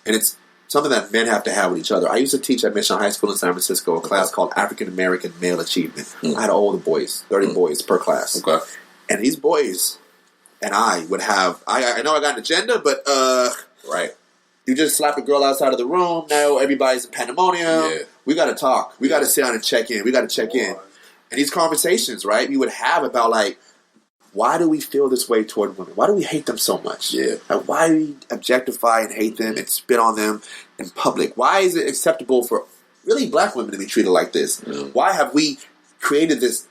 and it's something that men have to have with each other. I used to teach at Mission High School in San Francisco a class called African American Male Achievement. I had all the boys, 30 boys per class. Okay. And these boys and I would have, I know I got an agenda, but right. You just slap a girl outside of the room. Now everybody's in pandemonium. Yeah. We got to talk. We got to sit down and check in. We got to check in. And these conversations, right, we would have about like, why do we feel this way toward women? Why do we hate them so much? Yeah. Like, why do we objectify and hate them and spit on them in public? Why is it acceptable for really black women to be treated like this? Why have we created this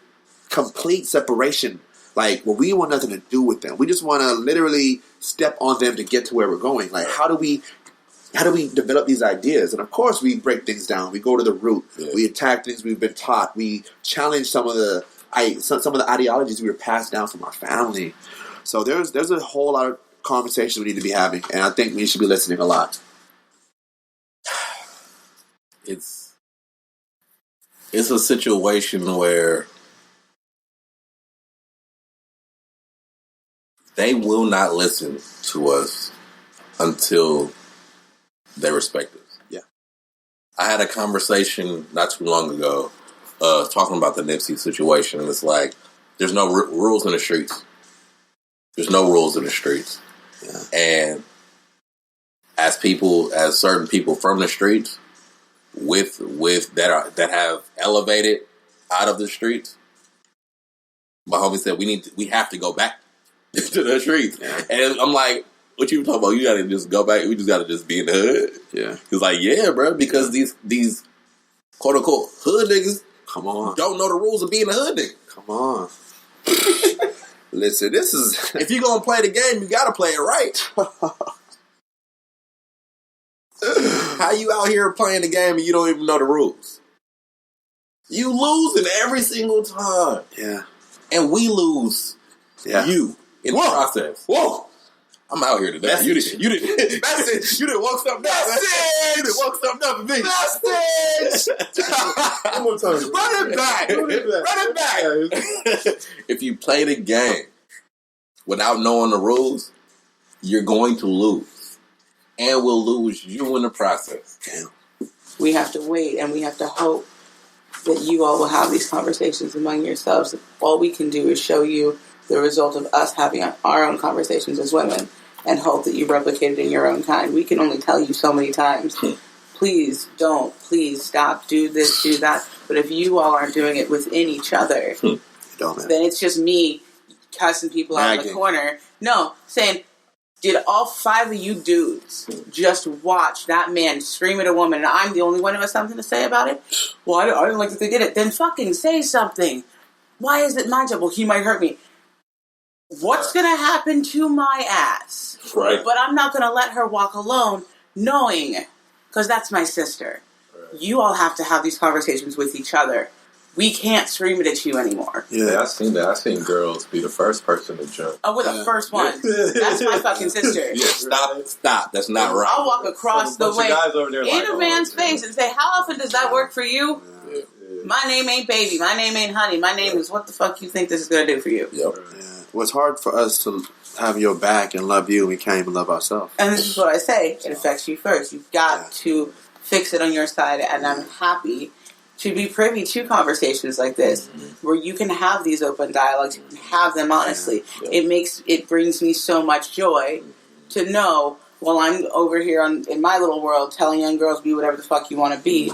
complete separation? Like, well, we want nothing to do with them. We just want to literally step on them to get to where we're going. Like, how do we develop these ideas? And of course, we break things down. We go to the root. Yeah. We attack things we've been taught. We challenge some of the ideologies we were passed down from our family. So there's a whole lot of conversations we need to be having, and I think we should be listening a lot. It's a situation where they will not listen to us until they respect us. Yeah. I had a conversation not too long ago talking about the Nipsey situation, and it's like, there's no rules in the streets. There's no rules in the streets. Yeah. And as certain people from the streets, with that have elevated out of the streets, my homie said we have to go back to the streets. Yeah. And I'm like, what you talking about? You gotta just go back. We just gotta just be in the hood. Yeah. He's like, yeah, bro, because these quote unquote hood niggas, come on, don't know the rules of being a hood nigga. Come on. Listen, this is if you're gonna play the game, you gotta play it right. How you out here playing the game and you don't even know the rules? You losing every single time. Yeah. And we lose you in the process. Whoa. I'm out here today. You didn't message. You didn't woke something up. You didn't woke something up for me. Message. One more time. Run it back. Run it back. If you play the game without knowing the rules, you're going to lose. And we'll lose you in the process. Damn. We have to wait, and we have to hope that you all will have these conversations among yourselves. All we can do is show you the result of us having our own conversations as women, and hope that you replicate it in your own kind. We can only tell you so many times, please don't, please stop, do this, do that. But if you all aren't doing it within each other, then it's just me cussing people out in the corner. No, saying, did all 5 of you dudes just watch that man scream at a woman and I'm the only one who has something to say about it? Well, I didn't like that they did it. Then fucking say something. Why is it my job? Well, he might hurt me. What's going to happen to my ass? Right. But I'm not going to let her walk alone knowing, because that's my sister. Right. You all have to have these conversations with each other. We can't scream it at you anymore. Yeah, I've seen that. I've seen girls be the first person to jump. Oh, we're the first one. That's my fucking sister. Yeah, stop. That's not right. I'll walk across the way in a man's face and say, how often does that work for you? Yeah. My name ain't baby. My name ain't honey. My name is what the fuck you think this is going to do for you. Yep. Yeah. Well, it's hard for us to have your back and love you. We can't even love ourselves. And this is what I say. It affects you first. You've got to fix it on your side. And I'm happy to be privy to conversations like this, where you can have these open dialogues, you can have them honestly. Yeah. It brings me so much joy to know, while I'm over here in my little world telling young girls be whatever the fuck you want to be,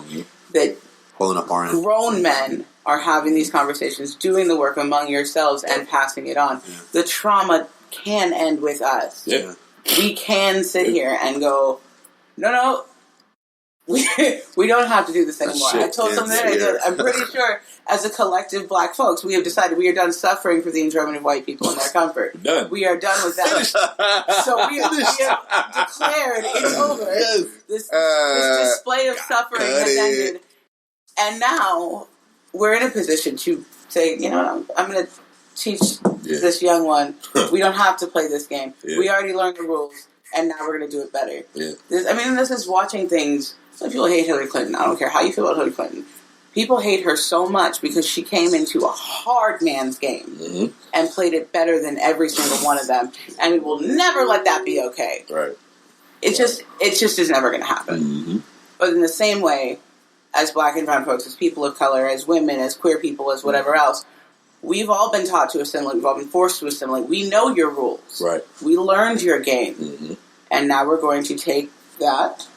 that pulling up our end. Grown men are having these conversations, doing the work among yourselves and passing it on. Yeah. The trauma can end with us. Yeah. We can sit here and go, no, we don't have to do this anymore. I told someone that I'm pretty sure as a collective black folks, we have decided we are done suffering for the enjoyment of white people and their comfort. Done. We are done with that. So we have declared it's over. Yes. This display of suffering has ended. And now we're in a position to say, you know what, I'm going to teach this young one. We don't have to play this game. Yeah. We already learned the rules, and now we're going to do it better. Yeah. This is watching things. Some people hate Hillary Clinton. I don't care how you feel about Hillary Clinton. People hate her so much because she came into a hard man's game and played it better than every single one of them. And we will never let that be okay. Right. It just is never going to happen. Mm-hmm. But in the same way, as black and brown folks, as people of color, as women, as queer people, as whatever else, we've all been taught to assimilate. We've all been forced to assimilate. We know your rules. Right. We learned your game. And now we're going to take that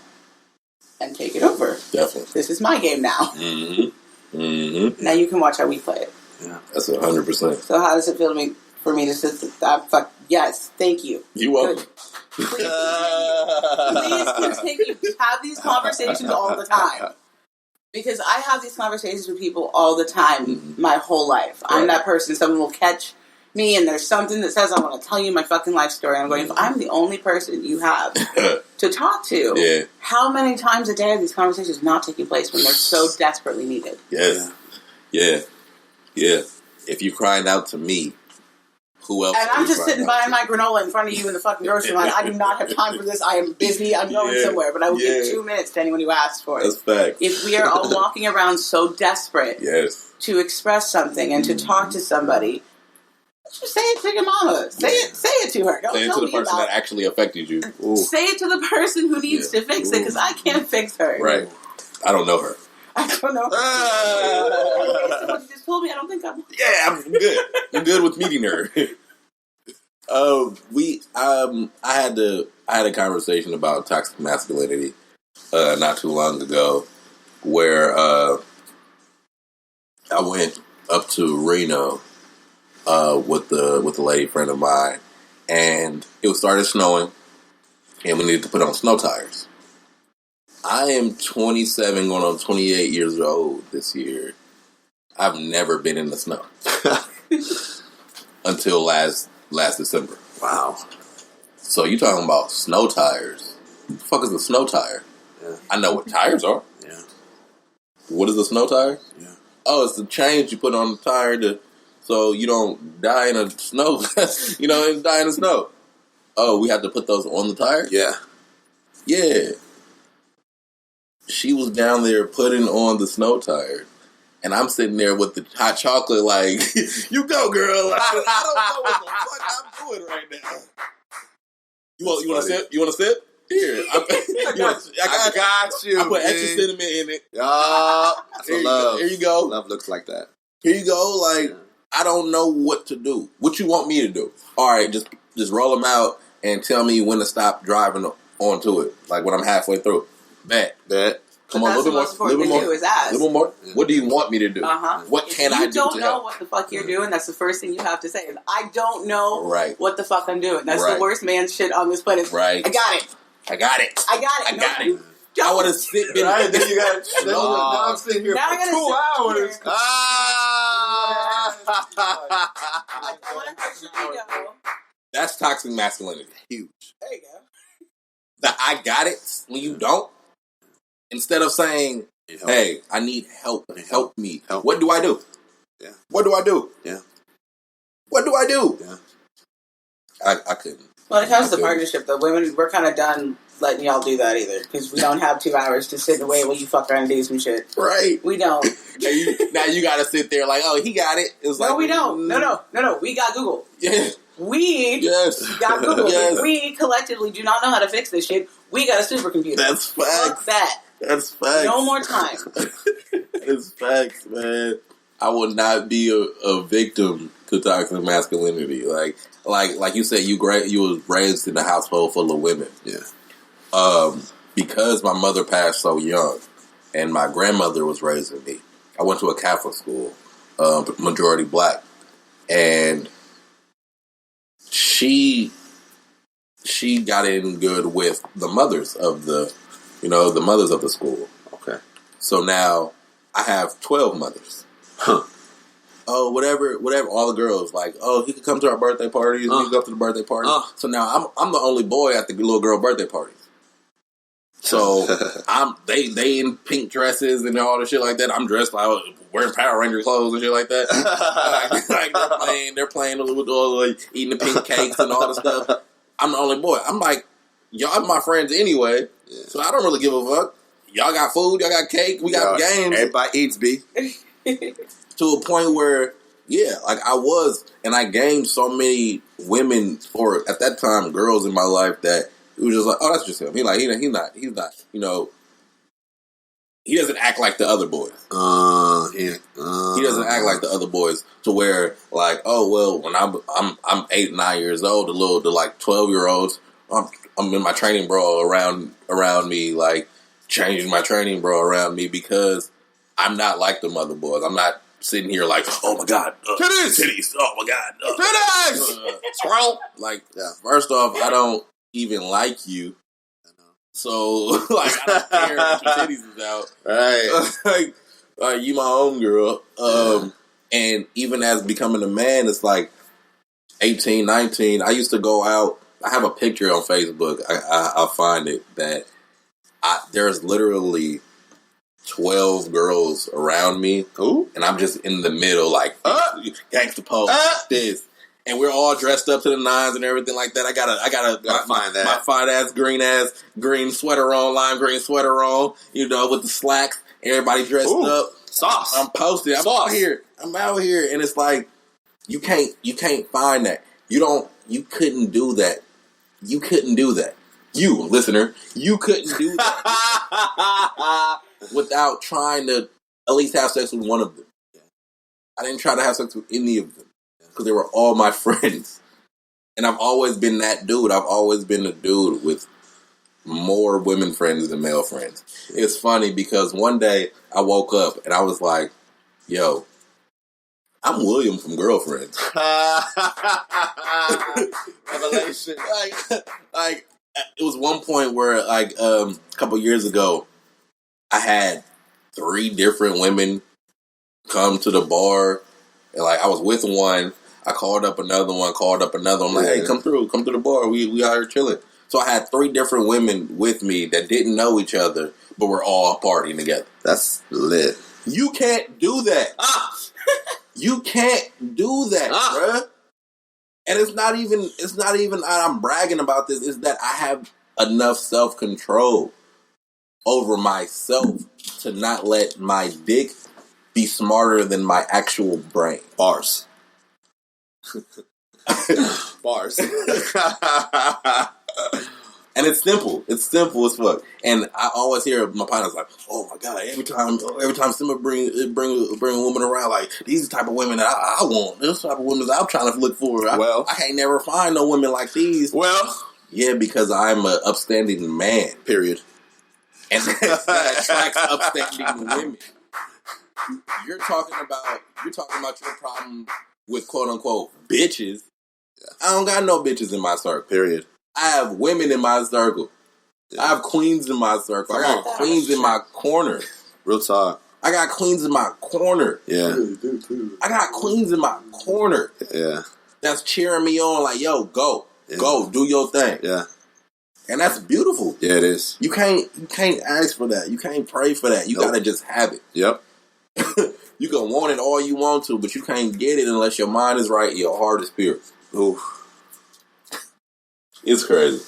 and take it over. Definitely. This is my game now. Now you can watch how we play it. Yeah, that's 100%. So how does it feel for me to sit that? Yes, thank you. You're welcome. Please continue to have these conversations all the time. Because I have these conversations with people all the time, my whole life. I'm that person. Someone will catch me and there's something that says I want to tell you my fucking life story. I'm going, if I'm the only person you have to talk to, how many times a day are these conversations not taking place when they're so desperately needed? Yes. Yeah. If you're crying out to me, who else? And I'm just sitting buying my granola in front of you in the fucking grocery line. I do not have time for this. I am busy. I'm going somewhere. But I will give 2 minutes to anyone who asks for it. That's fact. If we are all walking around so desperate to express something and to talk to somebody, just say it to your mama. Say it to her. Don't say it to the person that actually affected you. Ooh. Say it to the person who needs to fix it, because I can't fix her. Right. I don't know her. I don't know. What you just told me, I don't think I'm... Yeah, I'm good. I'm good with meeting her. I had a conversation about toxic masculinity not too long ago, where I went up to Reno with a lady friend of mine, and it started snowing, and we needed to put on snow tires. I am 27, going on 28 years old this year. I've never been in the snow until last December. Wow. So you talking about snow tires? What the fuck is a snow tire? Yeah. I know what tires are. Yeah. What is a snow tire? Yeah. Oh, it's the change you put on the tire so you don't die in the snow. You know, die in the snow. Oh, we have to put those on the tire? Yeah. Yeah. She was down there putting on the snow tire, and I'm sitting there with the hot chocolate like, you go, girl. Like, I don't know what the fuck I'm doing right now. You want to sip? You want to sip? Here. I got you. I put extra cinnamon in it. That's love. Here you go. Love looks like that. Here you go. Like, I don't know what to do. What you want me to do? All right, just roll them out and tell me when to stop driving onto it. Like when I'm halfway through. Bet. Come on, a little bit more. What do you want me to do? What can I do to help? If you don't know what the fuck you're doing, that's the first thing you have to say. Is, I don't know what the fuck I'm doing. That's the worst man shit on this planet. Right. I got it. I got it. I want to sit there. Right, then you got to now I'm sitting here for 2 hours. That's toxic masculinity. Huge. There you go. I got it when you don't. Instead of saying, hey, I need help. Help me. What do I do? Yeah. What do I do? Yeah. What do I do? Yeah. I couldn't. When it comes to partnership, though, women, we're kind of done letting y'all do that either. Because we don't have 2 hours to sit and wait while you fuck around and do some shit. Right. We don't. now you got to sit there like, oh, he got it. It's no, like, we don't. No. We got Google. Yeah. We got Google. Yes. We collectively do not know how to fix this shit. We got a supercomputer. That's facts. Fuck that. That's facts. No more time. That's facts, man. I would not be a victim to toxic masculinity. Like you said, you was raised in a household full of women. Yeah. Because my mother passed so young, and my grandmother was raising me. I went to a Catholic school, majority black, and she got in good with the mothers of the school. Okay. So now I have 12 mothers. Huh. Oh, whatever. All the girls like, oh, he could come to our birthday parties. He could go to the birthday party. So now I'm the only boy at the little girl birthday parties. So they in pink dresses and all the shit like that. I'm dressed like wearing Power Ranger clothes and shit like that. like they're playing with all like eating the pink cakes and all the stuff. I'm the only boy. I'm like, y'all my friends anyway, so I don't really give a fuck. Y'all got food, y'all got cake, we got games. Everybody eats, B. To a point where, like I was, and I gained so many women, or at that time, girls in my life that it was just like, oh, that's just him. He's not, he doesn't act like the other boys. He doesn't act like the other boys to where, like, oh, well, when I'm 8, 9 years old, the 12-year-olds, I'm in my training bra around me, like, changing my training bra around me because I'm not like the mother boys. I'm not sitting here like, oh my God, titties, oh my God, titties, swirl. Like, first off, I don't even like you. So, like, I don't care if your titties is out. Right. like, you my own girl. And even as becoming a man, it's like, 18, 19, I used to go out. I have a picture on Facebook. I'll find it that there's literally 12 girls around me. Ooh. And I'm just in the middle, like, gangsta pose, this. And we're all dressed up to the nines and everything like that. I got my fine green sweater on, lime green sweater on, with the slacks. Everybody dressed up. Sauce. I'm posted. I'm out here. And it's like, you can't find that. You couldn't do that. You couldn't do that. You, listener, you couldn't do that without trying to at least have sex with one of them. I didn't try to have sex with any of them because they were all my friends. And I've always been that dude. I've always been a dude with more women friends than male friends. It's funny because one day I woke up and I was like, yo, I'm William from Girlfriends. Revelation. Like, it was one point where, a couple years ago, I had 3 different women come to the bar. And, I was with one. I called up another one, I'm like, hey, come through the bar. We out here chilling. So I had 3 different women with me that didn't know each other, but we're all partying together. That's lit. You can't do that. You can't do that, bruh. And it's not even I'm bragging about this, it's that I have enough self-control over myself to not let my dick be smarter than my actual brain. Bars. Bars. And it's simple. It's simple as fuck. And I always hear my partners like, "Oh my god!" Every time someone bring a woman around, like, these type of women that I want. This type of women that I'm trying to look for. I can't never find no women like these. Well, yeah, because I'm an upstanding man. Period. And that attracts upstanding women. You're talking about your problem with quote unquote bitches. I don't got no bitches in my circle. Period. I have women in my circle. Yeah. I have queens in my circle. I got queens in my corner. Real talk. I got queens in my corner. Yeah. I got queens in my corner. Yeah. That's cheering me on like, yo, go. Yeah. Go, do your thing. Yeah. And that's beautiful. Yeah, it is. You can't ask for that. You can't pray for that. You gotta just have it. Yep. You can want it all you want to, but you can't get it unless your mind is right, your heart is pure. Ooh. It's crazy.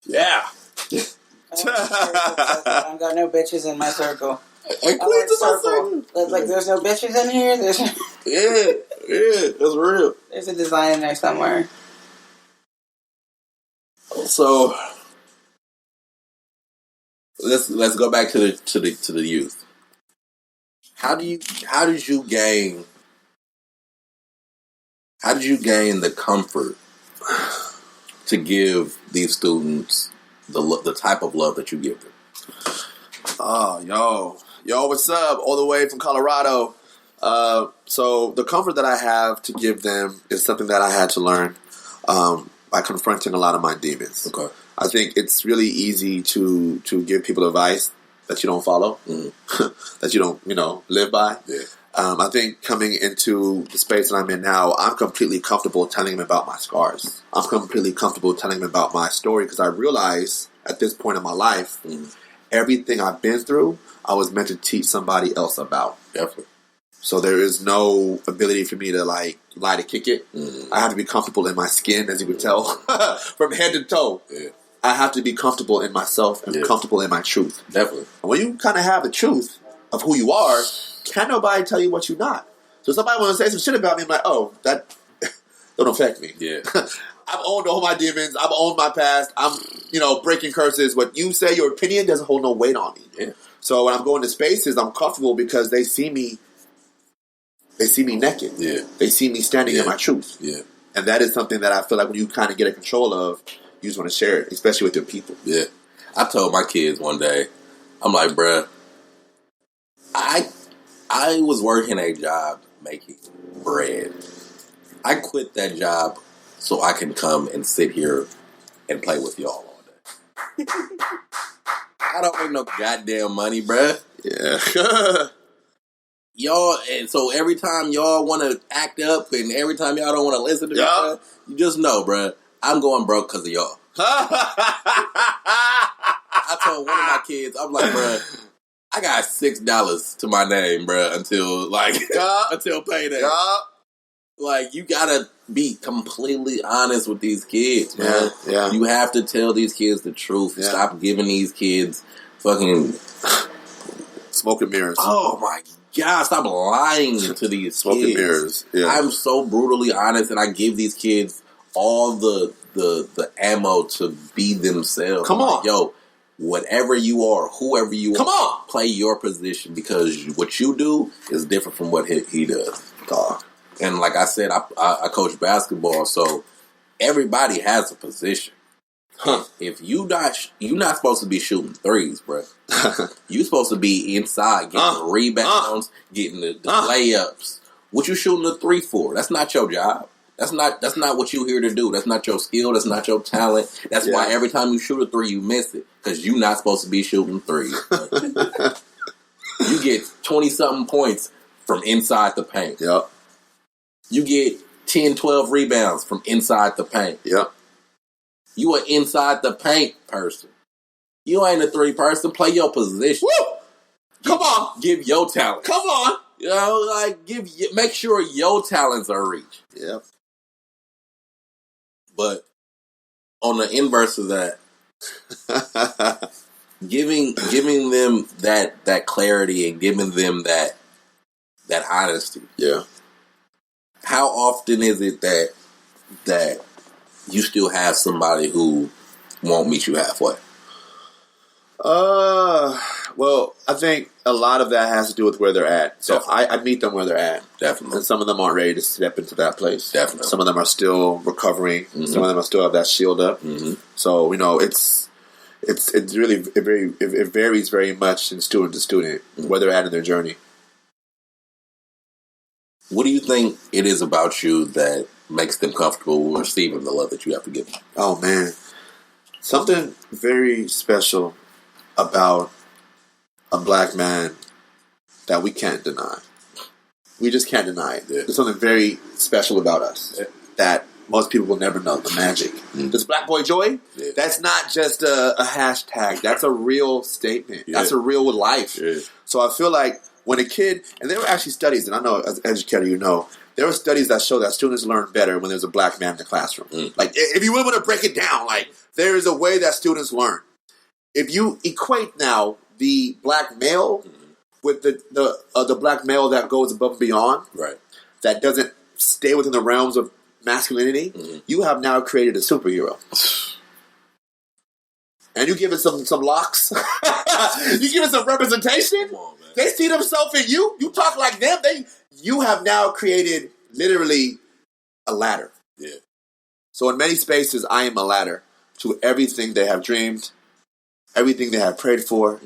Yeah. I don't got no bitches in my circle. And queens in my circle. Like, there's no bitches in here? Yeah, that's real. There's a design in there somewhere. So let's go back to the youth. How did you gain the comfort to give these students the type of love that you give them? Oh, yo, what's up? All the way from Colorado. So the comfort that I have to give them is something that I had to learn by confronting a lot of my demons. Okay. I think it's really easy to give people advice that you don't follow, that you don't, live by. Yeah. I think coming into the space that I'm in now, I'm completely comfortable telling them about my scars. I'm completely comfortable telling them about my story because I realize at this point in my life, everything I've been through, I was meant to teach somebody else about. Definitely. So there is no ability for me to lie to kick it. I have to be comfortable in my skin, as you can tell, from head to toe. Yeah. I have to be comfortable in myself and comfortable in my truth. Definitely. And when you kind of have the truth of who you are, can't nobody tell you what you're not. So somebody want to say some shit about me, I'm like, oh, that don't affect me. Yeah. I've owned all my demons. I've owned my past. I'm, breaking curses. What you say, your opinion doesn't hold no weight on me. Yeah. So when I'm going to spaces, I'm comfortable because they see me naked. Yeah. They see me standing in my truth. Yeah. And that is something that I feel like when you kind of get a control of, you just want to share it, especially with your people. Yeah. I told my kids one day, I'm like, bruh, I was working a job making bread. I quit that job so I can come and sit here and play with y'all all day. I don't make no goddamn money, bruh. Yeah. y'all, and so every time y'all want to act up, and every time y'all don't want to listen to me, bruh, you just know, bruh, I'm going broke because of y'all. I told one of my kids, I'm like, bruh, I got $6 to my name, bruh, until until payday. Like, you gotta be completely honest with these kids, man. Yeah. You have to tell these kids the truth. Yeah. Stop giving these kids fucking smoke and mirrors. Oh my God, stop lying to these smoke kids. And mirrors. Yeah. I'm so brutally honest, and I give these kids all the ammo to be themselves. Come on. Like, yo, whatever you are, whoever you are, play your position, because what you do is different from what he does. And like I said, I coach basketball, so everybody has a position. If you're not supposed to be shooting threes, bro. You're supposed to be inside, getting the rebounds, getting the layups. What you shooting the three for? That's not your job. That's not what you're here to do. That's not your skill. That's not your talent. That's why every time you shoot a three, you miss it, because you're not supposed to be shooting threes. You get 20-something points from inside the paint. Yep. You get 10, 12 rebounds from inside the paint. Yep. You an inside the paint person. You ain't a three person. Play your position. Woo! Come on. Give your talent. Come on. You know, like, make sure your talents are reached. Yep. But on the inverse of that, giving them that clarity and giving them that honesty. Yeah. How often is it that you still have somebody who won't meet you halfway? Well, I think a lot of that has to do with where they're at. So I meet them where they're at. Definitely. And some of them aren't ready to step into that place. Definitely. Some of them are still recovering. Mm-hmm. Some of them are still have that shield up. Mm-hmm. So, it's really, it varies very much from student to student, where they're at in their journey. What do you think it is about you that makes them comfortable receiving the love that you have to give them? Oh, man. Something very special about a black man that we can't deny. We just can't deny it. Yeah. There's something very special about us that most people will never know, the magic. Mm-hmm. This Black Boy Joy, that's not just a hashtag. That's a real statement. Yeah. That's a real life. Yeah. So I feel like when a kid, and there were actually studies, and I know as an educator you know, there were studies that show that students learn better when there's a black man in the classroom. Mm. Like, if you really want to break it down, like, there is a way that students learn. If you equate now the black male with the black male that goes above and beyond, right, that doesn't stay within the realms of masculinity, you have now created a superhero. And you give it some locks. You give it some representation. Come on, man. They see themselves in you. You talk like them. You have now created literally a ladder. Yeah. So in many spaces, I am a ladder to everything they have dreamed, everything they have prayed for,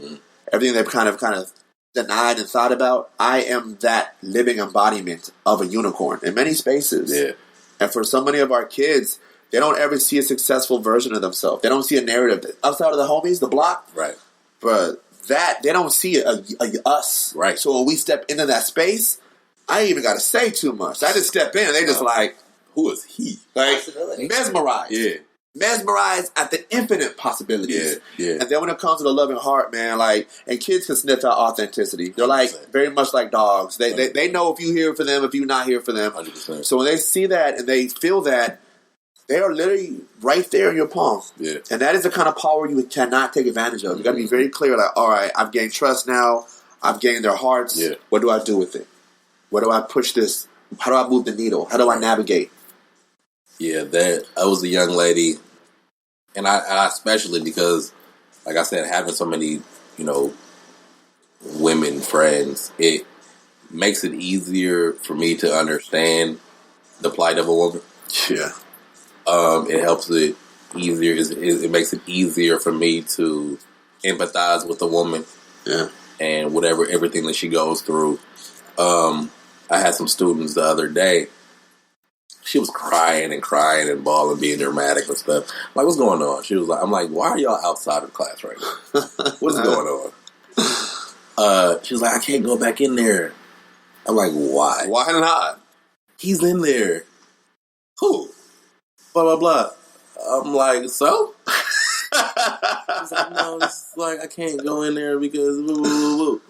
everything they've kind of denied and thought about. I am that living embodiment of a unicorn in many spaces. Yeah. And for so many of our kids, they don't ever see a successful version of themselves. They don't see a narrative outside of the homies, the block. Right. But they don't see us. Right. So when we step into that space, I ain't even got to say too much. I just step in and they just like, who is he? Like, mesmerized. Yeah. Mesmerized at the infinite possibilities. Yeah. And then when it comes to the loving heart, man, like, and kids can sniff out authenticity. They're like, very much like dogs. They know if you here for them, if you're not here for them. 100%. So when they see that and they feel that, they are literally right there in your palm. Yeah. And that is the kind of power you cannot take advantage of. You got to be very clear, like, all right, I've gained trust now. I've gained their hearts. Yeah. What do I do with it? Where do I push this? How do I move the needle? How do I navigate? Yeah, I was a young lady, and I especially because, like I said, having so many, women friends, it makes it easier for me to understand the plight of a woman. Yeah. It helps it easier. It makes it easier for me to empathize with a woman. Yeah. And everything that she goes through. I had some students the other day. She was crying and bawling, being dramatic and stuff. I'm like, what's going on? She was like, I'm like, why are y'all outside of class right now? What's going on? She was like, I can't go back in there. I'm like, why? Why not? He's in there. Who? Blah, blah, blah. I'm like, so? He's like, no, it's like, I can't go in there because woo, woo, woo.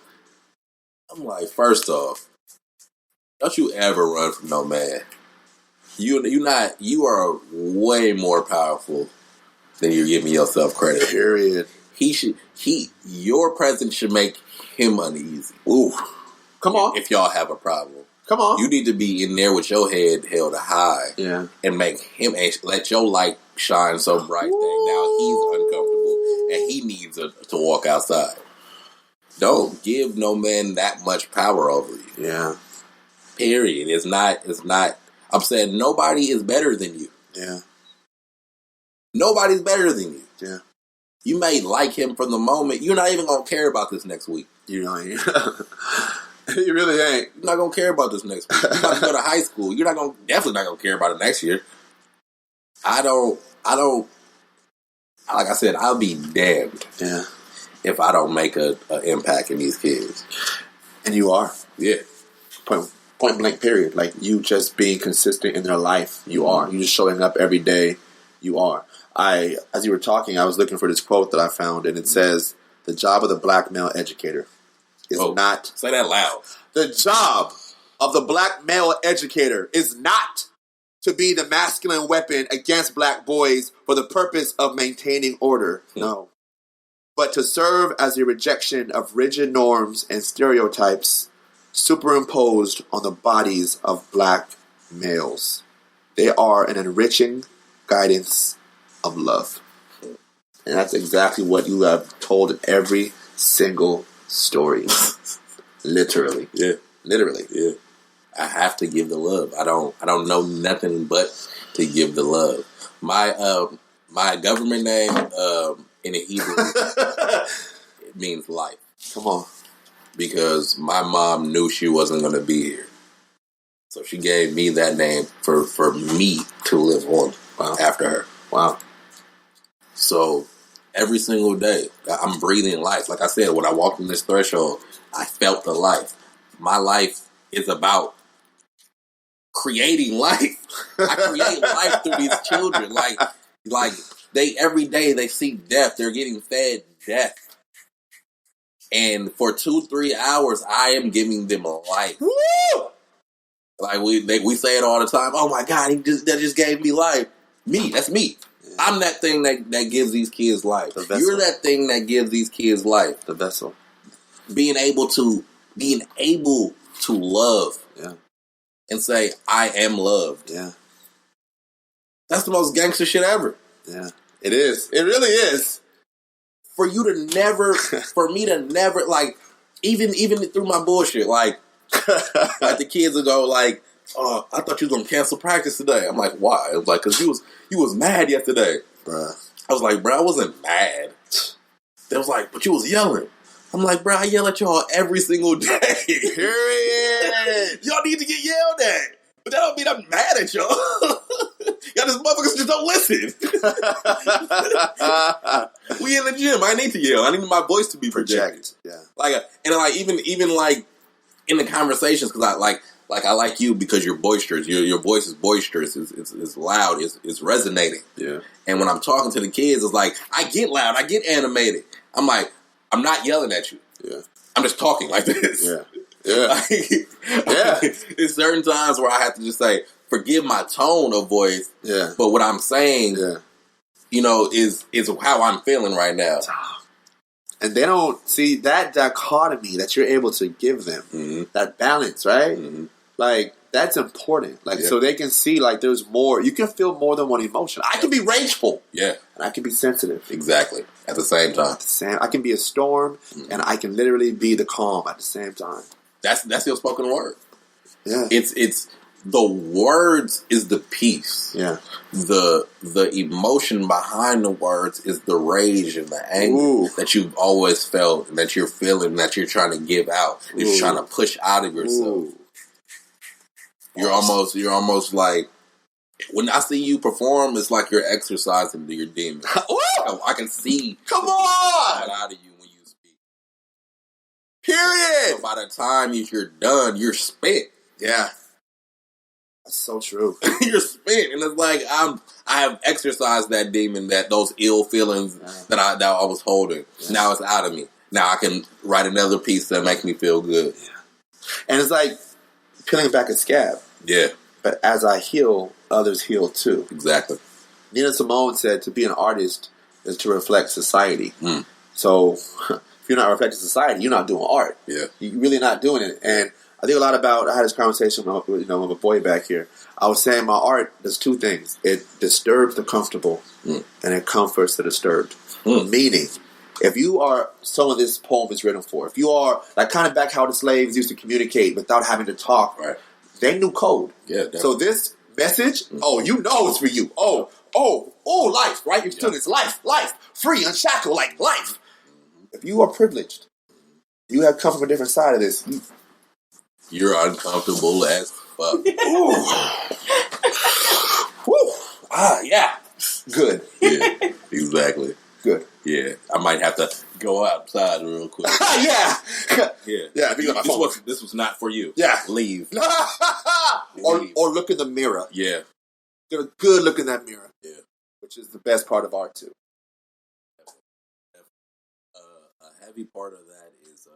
I'm like, first off, don't you ever run from no man. You are way more powerful than you're giving yourself credit. Period. Your presence should make him uneasy. Ooh. Come on. If y'all have a problem. Come on. You need to be in there with your head held high. Yeah. And make him, let your light shine so bright that now he's uncomfortable and he needs to walk outside. Don't give no man that much power over you. Yeah. Period. It's not, I'm saying nobody is better than you. Yeah. Nobody's better than you. Yeah. You may like him from the moment. You're not even going to care about this next week. You know, you really ain't. You're not going to care about this next week. You're about to go to high school. You're definitely not going to care about it next year. I don't, like I said, I'll be damned. Yeah. If I don't make an impact in these kids. And you are. Yeah. Point blank, period. Like, you just being consistent in their life, you are. You just showing up every day, you are. As you were talking, I was looking for this quote that I found, and it says, the job of the black male educator is not... Say that loud. The job of the black male educator is not to be the masculine weapon against black boys for the purpose of maintaining order. No. But to serve as a rejection of rigid norms and stereotypes superimposed on the bodies of black males. They are an enriching guidance of love. And that's exactly what you have told in every single story. Literally. Yeah. Literally. Yeah. I have to give the love. I don't know nothing but to give the love. My government name in the Hebrew it means life. Come on. Because my mom knew she wasn't going to be here. So she gave me that name for me to live on after her. Wow. So every single day, I'm breathing life. Like I said, when I walked in this threshold, I felt the life. My life is about creating life. I create life through these children. Like they every day they see death. They're getting fed death. And for 2-3 hours, I am giving them a life. Woo! Like we say it all the time. Oh my God, that just gave me life. Me, that's me. Yeah. I'm that thing that gives these kids life. You're that thing that gives these kids life. The vessel. Being able to love. Yeah. And say, I am loved. Yeah. That's the most gangster shit ever. Yeah. It is. It really is. For me to never, like, even through my bullshit, like the kids will go, like, oh, I thought you was going to cancel practice today. I'm like, why? It was like, because you was mad yesterday. Bruh. I was like, bruh, I wasn't mad. They was like, but you was yelling. I'm like, bruh, I yell at y'all every single day. Period. Y'all need to get yelled at. But that don't mean I'm mad at y'all. Y'all just motherfuckers just don't listen. We in the gym. I need to yell. I need my voice to be projected. Yeah. Even in the conversations, because I like you because you're boisterous. Your voice is boisterous. It's loud. It's resonating. Yeah. And when I'm talking to the kids, it's like I get loud. I get animated. I'm like, I'm not yelling at you. Yeah. I'm just talking like this. Yeah. Yeah. Yeah. There's certain times where I have to just say, forgive my tone of voice. Yeah. But what I'm saying, is how I'm feeling right now. And they don't see that dichotomy that you're able to give them. Mm-hmm. That balance, right? Mm-hmm. Like, that's important. Like, so they can see, like, there's more. You can feel more than one emotion. I can be rageful. Yeah. And I can be sensitive. Exactly. At the same time. I can be a storm, and I can literally be the calm at the same time. That's your spoken word. Yeah. It's the words is the peace. Yeah. The emotion behind the words is the rage and the anger that you've always felt, and that you're feeling, that you're trying to give out. You're trying to push out of yourself. Ooh. You're almost like, when I see you perform, it's like you're exercising your demons. I can see Come on! out of you when you speak. Period. So by the time you're done, you're spent. Yeah. That's so true. You're spent. And it's like, I have exercised that demon, those ill feelings that I was holding. Yeah. Now it's out of me. Now I can write another piece that makes me feel good. Yeah. And it's like peeling back a scab. Yeah. But as I heal, others heal too. Exactly. Nina Simone said to be an artist is to reflect society. So if you're not reflecting society, you're not doing art. Yeah. You're really not doing it. And I think a lot about, I had this conversation with a boy back here. I was saying my art does two things. It disturbs the comfortable and it comforts the disturbed. Meaning, if you are someone this poem is written for, if you are like kind of back how the slaves used to communicate without having to talk, right? They knew code. Yeah, definitely. So this message, you know it's for you. Life, right? Your students, life, free, unshackled, like life. If you are privileged, you have come from a different side of this. You're uncomfortable as fuck. Woo. Yeah. Good. Yeah, exactly. Good. Yeah, I might have to go outside real quick. Yeah. Yeah. This was not for you. Yeah. Leave. Or look in the mirror. Yeah. Get a good look in that mirror. Yeah. Which is the best part of art too. A heavy part of that is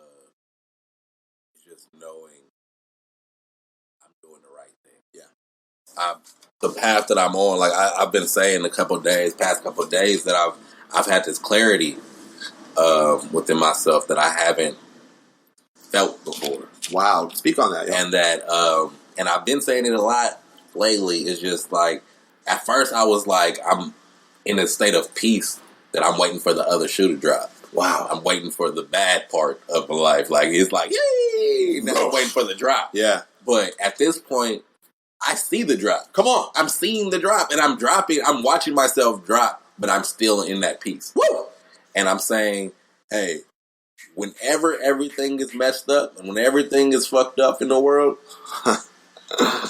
just knowing I'm doing the right thing. Yeah. The path that I'm on, like I've been saying past couple of days, that I've had this clarity within myself that I haven't felt before. Wow, speak on that. Yeah. And that, and I've been saying it a lot lately. It's just like, at first I was like, I'm in a state of peace that I'm waiting for the other shoe to drop. Wow, I'm waiting for the bad part of my life. Like it's like, yay! Now I'm waiting for the drop. Yeah, but at this point, I see the drop. Come on, I'm seeing the drop, and I'm dropping. I'm watching myself drop, but I'm still in that peace. Woo! And I'm saying, hey, whenever everything is messed up and when everything is fucked up in the world,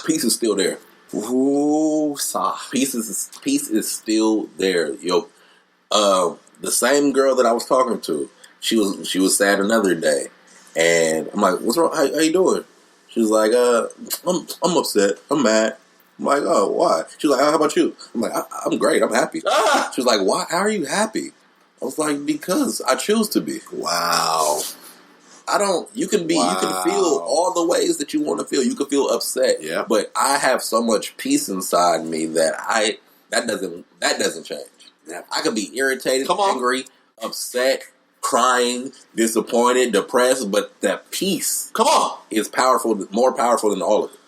peace is still there. Ooh, peace is still there. Yo, the same girl that I was talking to, she was sad another day, and I'm like, what's wrong? How you doing? She was like, I'm upset. I'm mad. I'm like, oh, why? She was like, how about you? I'm like, I'm great. I'm happy. She was like, why? How are you happy? I was like, because I choose to be. Wow. You can feel all the ways that you want to feel. You can feel upset. Yeah. But I have so much peace inside me that doesn't change. Yeah. I could be irritated, angry, upset, crying, disappointed, depressed, but that peace is powerful, more powerful than all of it.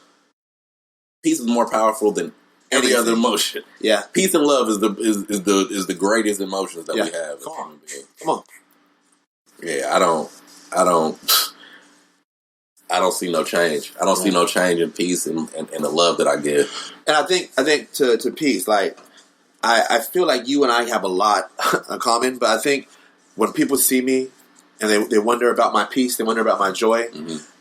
Peace is more powerful than any other emotion. Yeah. Peace and love is the greatest emotions that we have. Come on. Yeah, I don't see no change. I don't see no change in peace and the love that I give. And I think to peace, like I feel like you and I have a lot in common, but I think when people see me and they wonder about my peace, they wonder about my joy,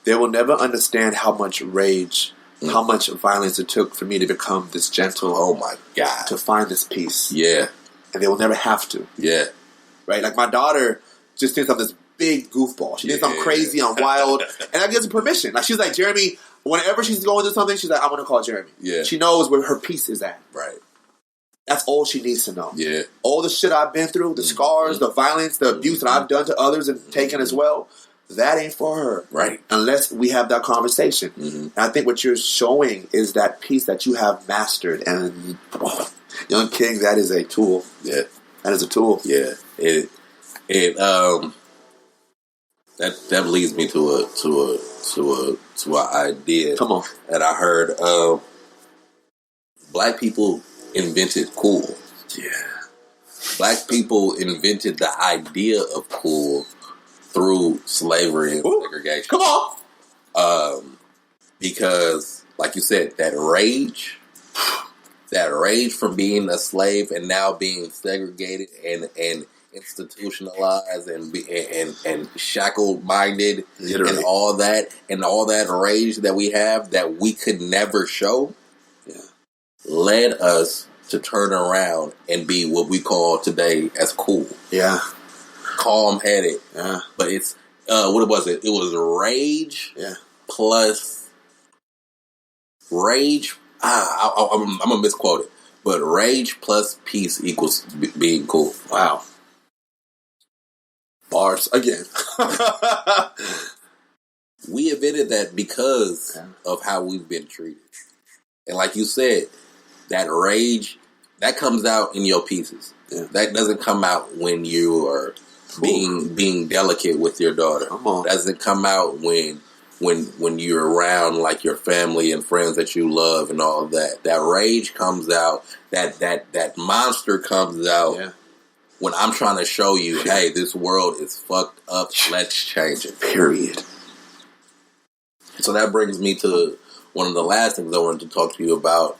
they will never understand how much rage, how much violence it took for me to become this gentle. Oh my God. To find this peace. Yeah. And they will never have to. Yeah. Right? Like my daughter just thinks I'm this big goofball. She thinks I'm crazy, I'm wild. And I give her permission. Like she's like, Jeremy, whenever she's going through something, she's like, I want to call Jeremy. Yeah. She knows where her peace is at. Right. That's all she needs to know. Yeah. All the shit I've been through, the scars, the violence, the abuse that I've done to others and taken as well, that ain't for her. Right. Unless we have that conversation. And I think what you're showing is that peace that you have mastered. And Young King, that is a tool. Yeah. That is a tool. Yeah. That leads me to an idea. Come on. That I heard. Black people invented cool. Yeah. Black people invented the idea of cool through slavery and segregation. Come on. Because, like you said, that rage from being a slave and now being segregated and institutionalized and shackled minded and all that rage that we have that we could never show led us to turn around and be what we call today as cool. Yeah. Calm headed. Yeah. But it's what was it? It was rage. Yeah. Plus rage. I'm gonna misquote it, but rage plus peace equals being cool. Wow. Bars again. We invented that because of how we've been treated, and like you said, that rage that comes out in your pieces. Yeah. That doesn't come out when you are being delicate with your daughter. Come on. That doesn't come out when you're around like your family and friends that you love and all of that. That rage comes out. That monster comes out when I'm trying to show you, hey, this world is fucked up. Let's change it. Period. So that brings me to one of the last things I wanted to talk to you about.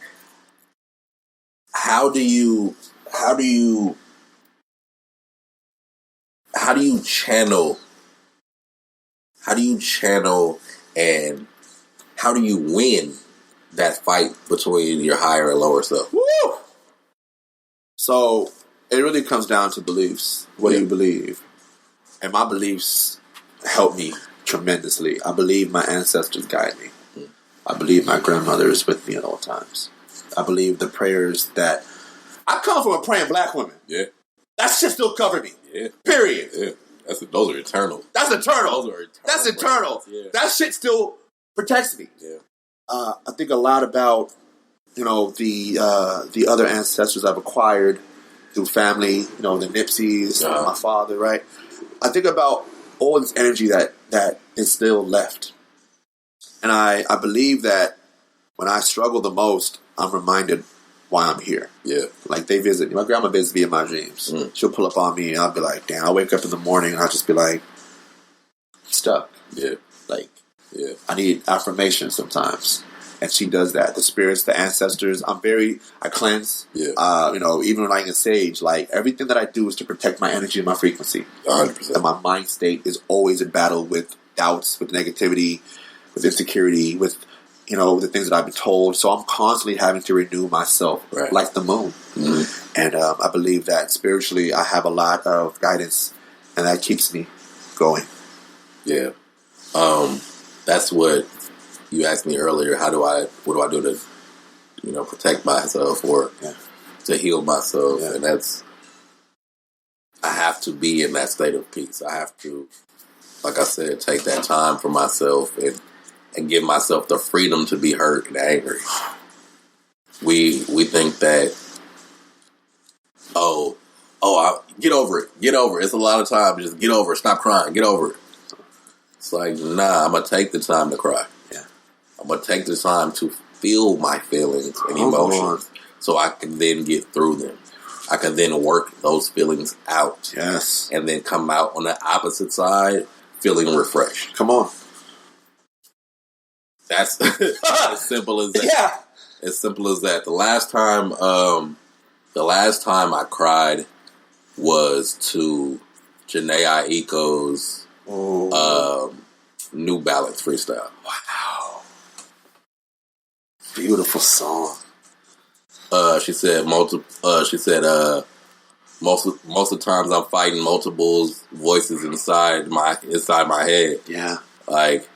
How do you channel and how do you win that fight between your higher and lower self? Woo! So it really comes down to beliefs. What do you believe? And my beliefs help me tremendously. I believe my ancestors guide me. I believe my grandmother is with me at all times. I believe the prayers that... I come from a praying black woman. Yeah. That shit still covered me. Yeah. Period. Yeah. Those are eternal. That's eternal. Those are eternal. That's eternal. Yeah. That shit still protects me. Yeah. I think a lot about, the other ancestors I've acquired through family, the Nipseys, my father, right? I think about all this energy that is still left. And I believe that when I struggle the most, I'm reminded why I'm here. Yeah. Like, they visit me. My grandma visits me in my dreams. She'll pull up on me, and I'll be like, damn, I'll wake up in the morning, and I'll just be like, stuck. Yeah. I need affirmation sometimes. And she does that. The spirits, the ancestors, I cleanse. Yeah. Even when I get sage, like, everything that I do is to protect my energy and my frequency. 100%. And my mind state is always in battle with doubts, with negativity, with insecurity, with the things that I've been told. So I'm constantly having to renew myself, like the moon. Mm-hmm. And I believe that spiritually I have a lot of guidance, and that keeps me going. Yeah. That's what you asked me earlier. What do I do to, protect myself or to heal myself? Yeah. And I have to be in that state of peace. I have to, like I said, take that time for myself and give myself the freedom to be hurt and angry. We think that, get over it. It's a lot of time. Just get over it. Stop crying. Get over it. It's like, nah, I'm going to take the time to cry. Yeah. I'm going to take the time to feel my feelings and emotions so I can then get through them. I can then work those feelings out. Yes. And then come out on the opposite side feeling refreshed. Come on. That's as simple as that. Yeah. As simple as that. The last time I cried was to Janae Aiko's New Balance freestyle. Wow. Beautiful song. She said most of the times I'm fighting multiple voices inside my head. Yeah. Like,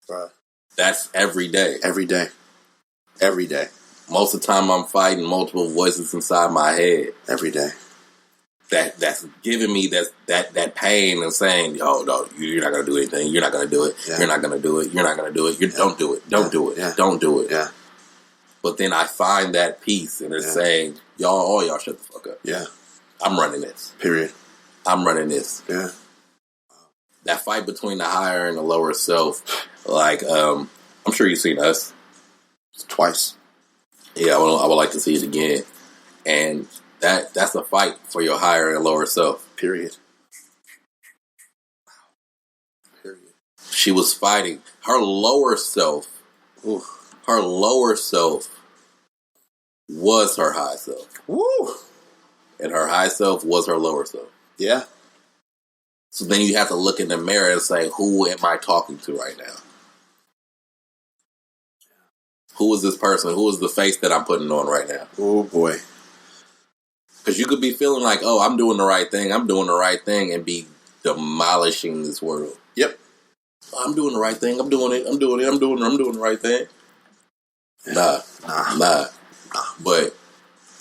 bruh. That's every day. Every day. Every day. Most of the time I'm fighting multiple voices inside my head. Every day. That's giving me that pain and saying, oh, no, you're not going to do anything. You're not going to do it. Yeah. You're not going to do it. You're not going to do it. Don't do it. Don't do it. Yeah. Don't do it. Yeah. But then I find that peace and it's saying, all y'all shut the fuck up. Yeah. I'm running this. Period. I'm running this. Yeah. That fight between the higher and the lower self, like, I'm sure you've seen Us. Twice. Yeah, I would like to see it again. And that's a fight for your higher and lower self. Period. Period. She was fighting her lower self. Ooh. Her lower self was her high self. Woo! And her high self was her lower self. Yeah. So then you have to look in the mirror and say, who am I talking to right now? Who is this person? Who is the face that I'm putting on right now? Oh, boy. Because you could be feeling like, oh, I'm doing the right thing, and be demolishing this world. Yep. I'm doing the right thing. I'm doing the right thing. Nah. But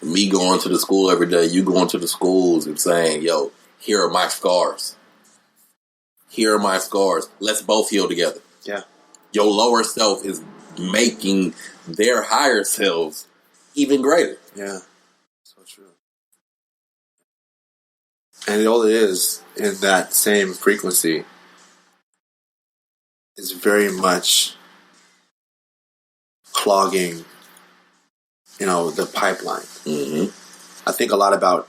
me going to the school every day, you going to the schools and saying, yo, here are my scars. Here are my scars. Let's both heal together. Yeah. Your lower self is making their higher selves even greater. Yeah. So true. And all it is in that same frequency is very much clogging, the pipeline. Mm-hmm. I think a lot about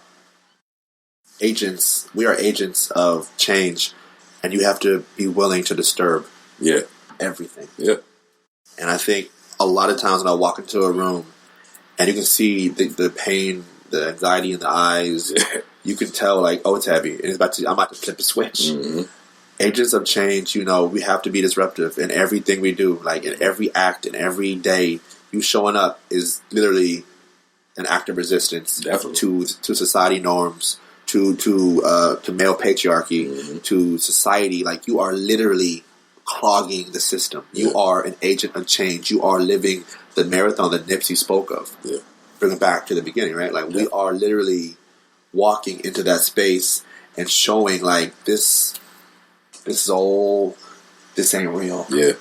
agents. We are agents of change, and you have to be willing to disturb everything. Yeah. And I think a lot of times when I walk into a room and you can see the pain, the anxiety in the eyes, you can tell like, oh, it's heavy, and I'm about to flip the switch. Mm-hmm. Agents of change, we have to be disruptive in everything we do. Like in every act, in every day, you showing up is literally an act of resistance to society norms, to male patriarchy, to society. Like you are literally clogging the system. You are an agent of change. You are living the marathon that Nipsey spoke of. Yeah. Bring it back to the beginning, right? Like we are literally walking into that space and showing like this is all, this ain't real. Yeah.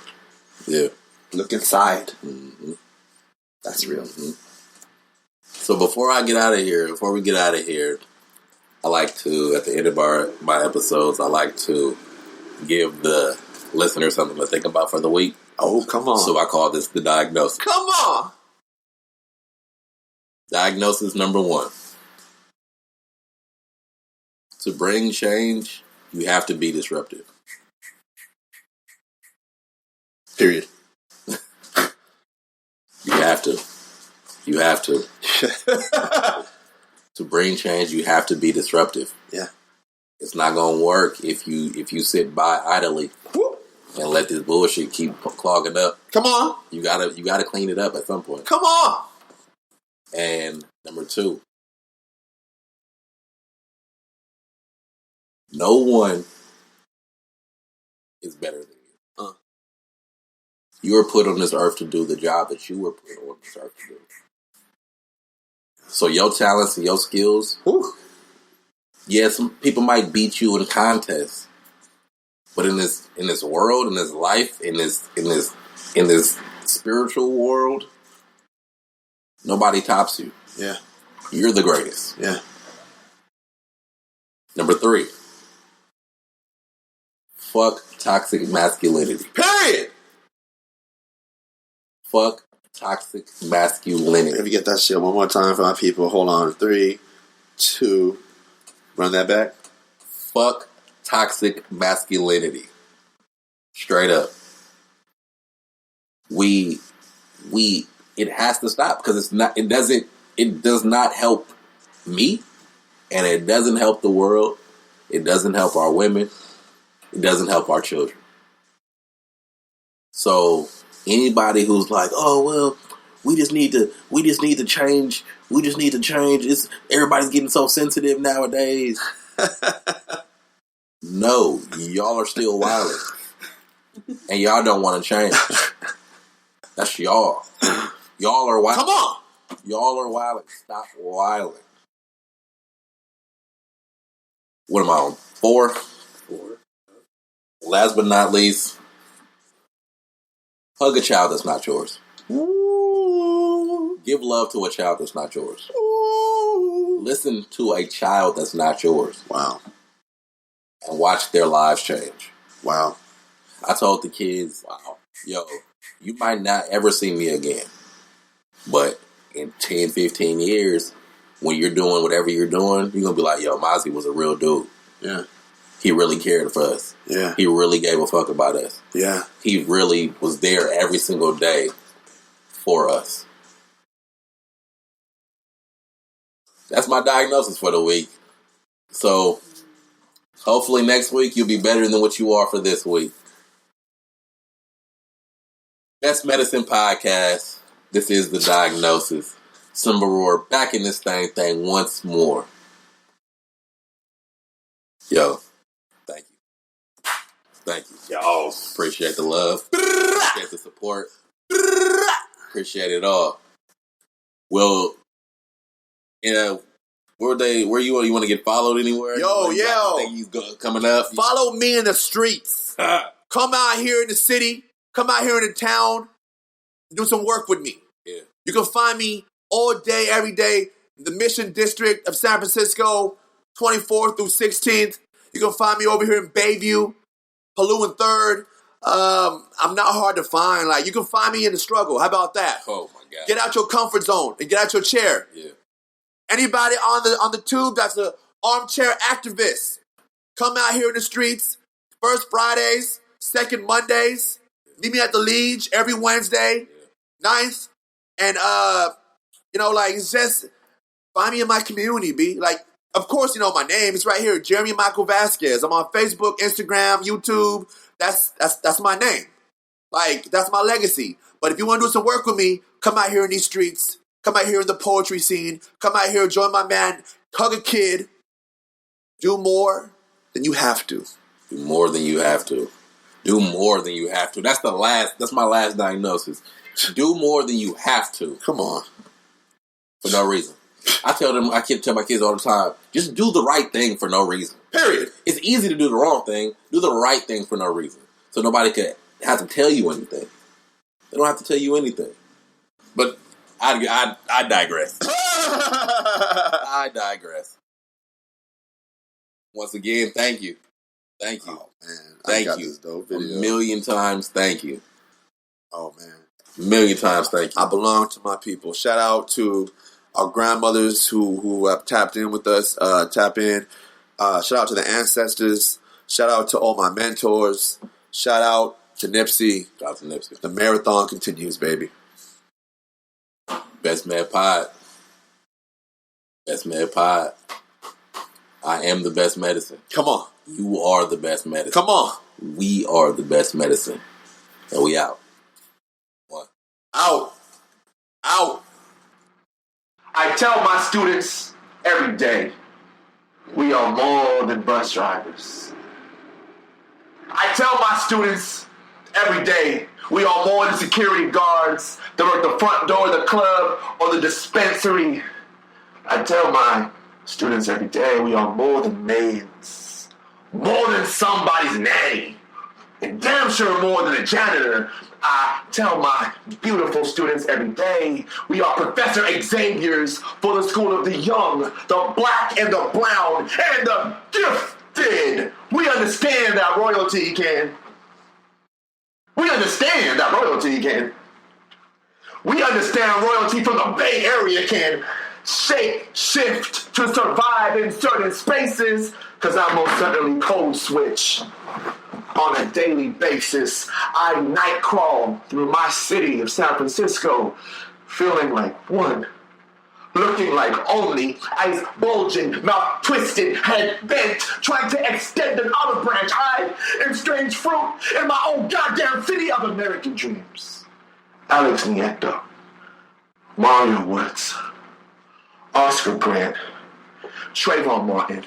Yeah. Look inside. Mm-hmm. That's real. Mm-hmm. So before we get out of here, I like to, at the end of my episodes, I like to give the listener something to think about for the week. Oh, come on. So I call this the diagnosis. Come on! Diagnosis number 1. To bring change, you have to be disruptive. Period. You have to. To bring change, you have to be disruptive. Yeah. It's not going to work if you sit by idly and let this bullshit keep clogging up. Come on. You gotta clean it up at some point. Come on. And number 2, no one is better than you. You were put on this earth to do the job that you were put on this earth to do. So your talents and your skills, some people might beat you in contests, but in this world, in this life, in this spiritual world, nobody tops you. Yeah. You're the greatest. Yeah. Number 3, fuck toxic masculinity. Period. Fuck toxic masculinity. Let me get that shit one more time for my people. Hold on. 3, 2, run that back. Fuck toxic masculinity. Straight up. It has to stop because it does not help me, and it doesn't help the world. It doesn't help our women. It doesn't help our children. So anybody who's like, oh well, we just need to change. Everybody's getting so sensitive nowadays. No, y'all are still wilding, and y'all don't want to change. That's y'all. Y'all are wilding. Come on. Y'all are wilding. Stop wilding. What am I on? 4? Last but not least, hug a child that's not yours. Ooh. Give love to a child that's not yours. Ooh. Listen to a child that's not yours. Wow. And watch their lives change. Wow. I told the kids, yo, you might not ever see me again. But in 10, 15 years, when you're doing whatever you're doing, you're going to be like, yo, Mozzie was a real dude. Yeah. He really cared for us. Yeah. He really gave a fuck about us. Yeah. He really was there every single day for us. That's my diagnosis for the week. So, hopefully next week you'll be better than what you are for this week. Best Medicine Podcast. This is the diagnosis. Simba Roar back in this thing once more. Yo, thank you. Thank you. Yo. Appreciate the love. Appreciate the support. Appreciate it all. Well, where you want to get followed anywhere? Coming up. Follow me in the streets. Come out here in the city. Come out here in the town. Do some work with me. Yeah. You can find me all day, every day. The Mission District of San Francisco, 24th through 16th. You can find me over here in Bayview, Palou and 3rd. I'm not hard to find. Like, you can find me in the struggle. How about that? Oh my God. Get out your comfort zone and get out your chair. Yeah. Anybody on the tube that's an armchair activist, come out here in the streets. First Fridays, second Mondays. Meet me at the Liege every Wednesday, 9th. And, it's just find me in my community, B. Like, of course, you know my name. It's right here, Jeremy Michael Vasquez. I'm on Facebook, Instagram, YouTube. That's my name. Like, that's my legacy. But if you want to do some work with me, come out here in these streets. Come out here in the poetry scene. Come out here, join my man, hug a kid. Do more than you have to. Do more than you have to. Do more than you have to. That's my last diagnosis. Do more than you have to. Come on. For no reason. I tell my kids all the time, just do the right thing for no reason. Period. It's easy to do the wrong thing. Do the right thing for no reason. So nobody could have to tell you anything. They don't have to tell you anything. But I digress. I digress. Once again, thank you. Thank you. Oh, man. Thank I got you. This dope video. A million times thank you. Oh, man. A million times thank you. I belong to my people. Shout out to our grandmothers who have tapped in with us. Tap in. Shout out to the ancestors. Shout out to all my mentors. Shout out to Nipsey. Shout out to Nipsey. The marathon continues, baby. Best Man Pod. Best Man Pod. I am the best medicine. Come on. You are the best medicine. Come on. We are the best medicine. And we out. One. Out. Out. I tell my students every day, we are more than bus drivers. I tell my students every day, we are more than security guards that are at the front door of the club or the dispensary. I tell my students every day, we are more than maids, more than somebody's nanny, and damn sure more than a janitor. I tell my beautiful students every day, we are Professor Xaviers for the school of the young, the black and the brown, and the gifted. We understand that royalty can. We understand royalty from the Bay Area can shape, shift to survive in certain spaces, because I most certainly code switch. On a daily basis, I night crawl through my city of San Francisco, feeling like one, looking like only, eyes bulging, mouth twisted, head bent, trying to extend an olive branch. I am strange fruit in my own goddamn city of American dreams. Alex Nieto, Mario Woods, Oscar Grant, Trayvon Martin,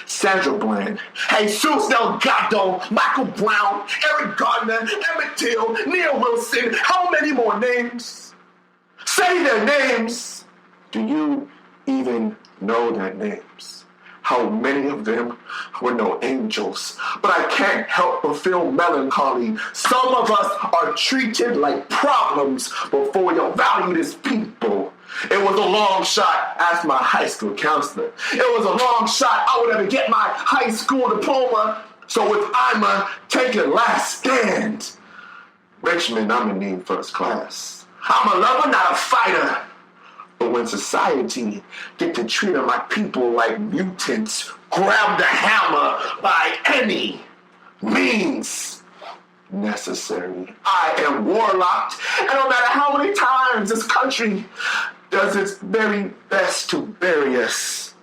Sandra Bland, Jesus Delgado, Michael Brown, Eric Gardner, Emmett Till, Neil Wilson. How many more names? Say their names. Do you even know their names? How many of them were no angels? But I can't help but feel melancholy. Some of us are treated like problems before you're valued as people. It was a long shot, asked my high school counselor. It was a long shot I would ever get my high school diploma. So if I'ma take a last stand, Richmond, I'm gonna need first class. I'm a lover, not a fighter. But when society get to treat my people like mutants, grab the hammer by any means necessary. I am warlocked, and no matter how many times this country does its very best to bury us,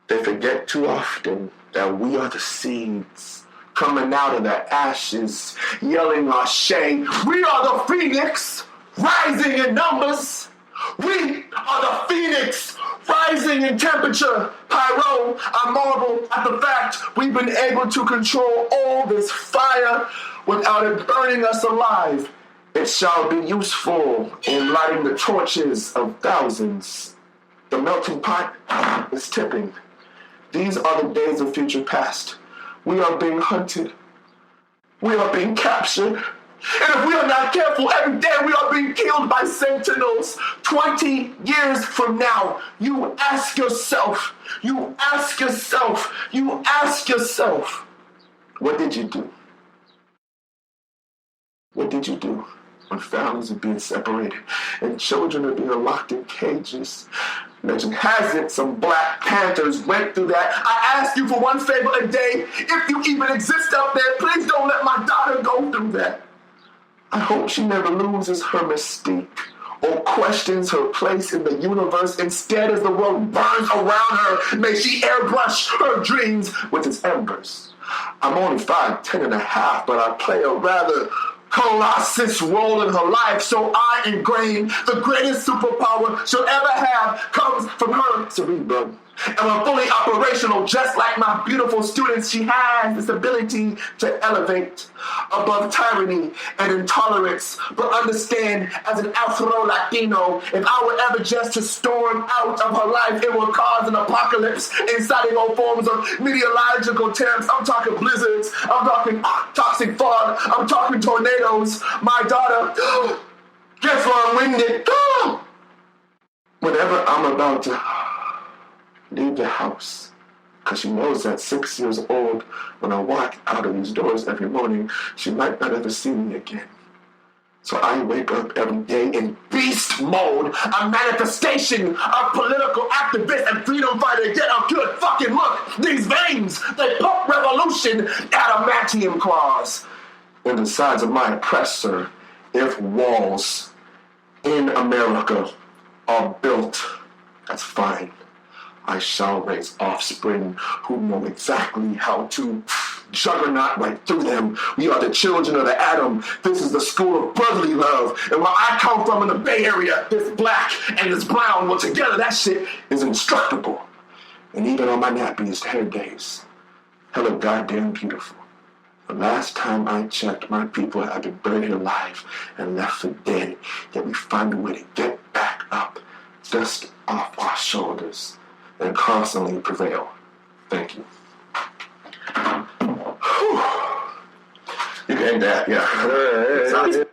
they forget too often that we are the seeds coming out of the ashes, yelling our shame. We are the phoenix, rising in numbers. We are the phoenix, rising in temperature. Pyro, I marvel at the fact we've been able to control all this fire without it burning us alive. It shall be useful in lighting the torches of thousands. The melting pot is tipping. These are the days of future past. We are being hunted. We are being captured. And if we are not careful, every day we are being killed by sentinels. 20 years from now, you ask yourself, what did you do? What did you do when families are being separated and children are being locked in cages? Legend has it some Black Panthers went through that. I ask you for one favor a day. If you even exist out there, please don't let my daughter go through that. I hope she never loses her mystique or questions her place in the universe. Instead, as the world burns around her, may she airbrush her dreams with its embers. I'm only 5'10" and a half, but I play a rather colossus role in her life, so I ingrain the greatest superpower she'll ever have comes from her cerebrum. And I'm fully operational, just like my beautiful students. She has this ability to elevate above tyranny and intolerance. But understand, as an Afro-Latino, if I were ever just to storm out of her life, it will cause an apocalypse, inciting all forms of meteorological temps. I'm talking blizzards, I'm talking toxic fog, I'm talking tornadoes. My daughter gets long-winded. Whenever I'm about to leave the house, because she knows that 6 years old, when I walk out of these doors every morning, she might not ever see me again. So I wake up every day in beast mode, a manifestation of political activist and freedom fighter. Get a good fucking look. These veins, they pump revolution, adamantium claws in the sides of my oppressor. If walls in America are built, that's fine. I shall raise offspring who know exactly how to juggernaut right through them. We are the children of the atom. This is the school of brotherly love. And where I come from in the Bay Area, this black and this brown, well, together that shit is indestructible. And even on my nappiest hair days, hella goddamn beautiful. The last time I checked, my people have been buried alive and left for dead. Yet we find a way to get back up, dust off our shoulders, and constantly prevail. Thank you. You can end that, yeah.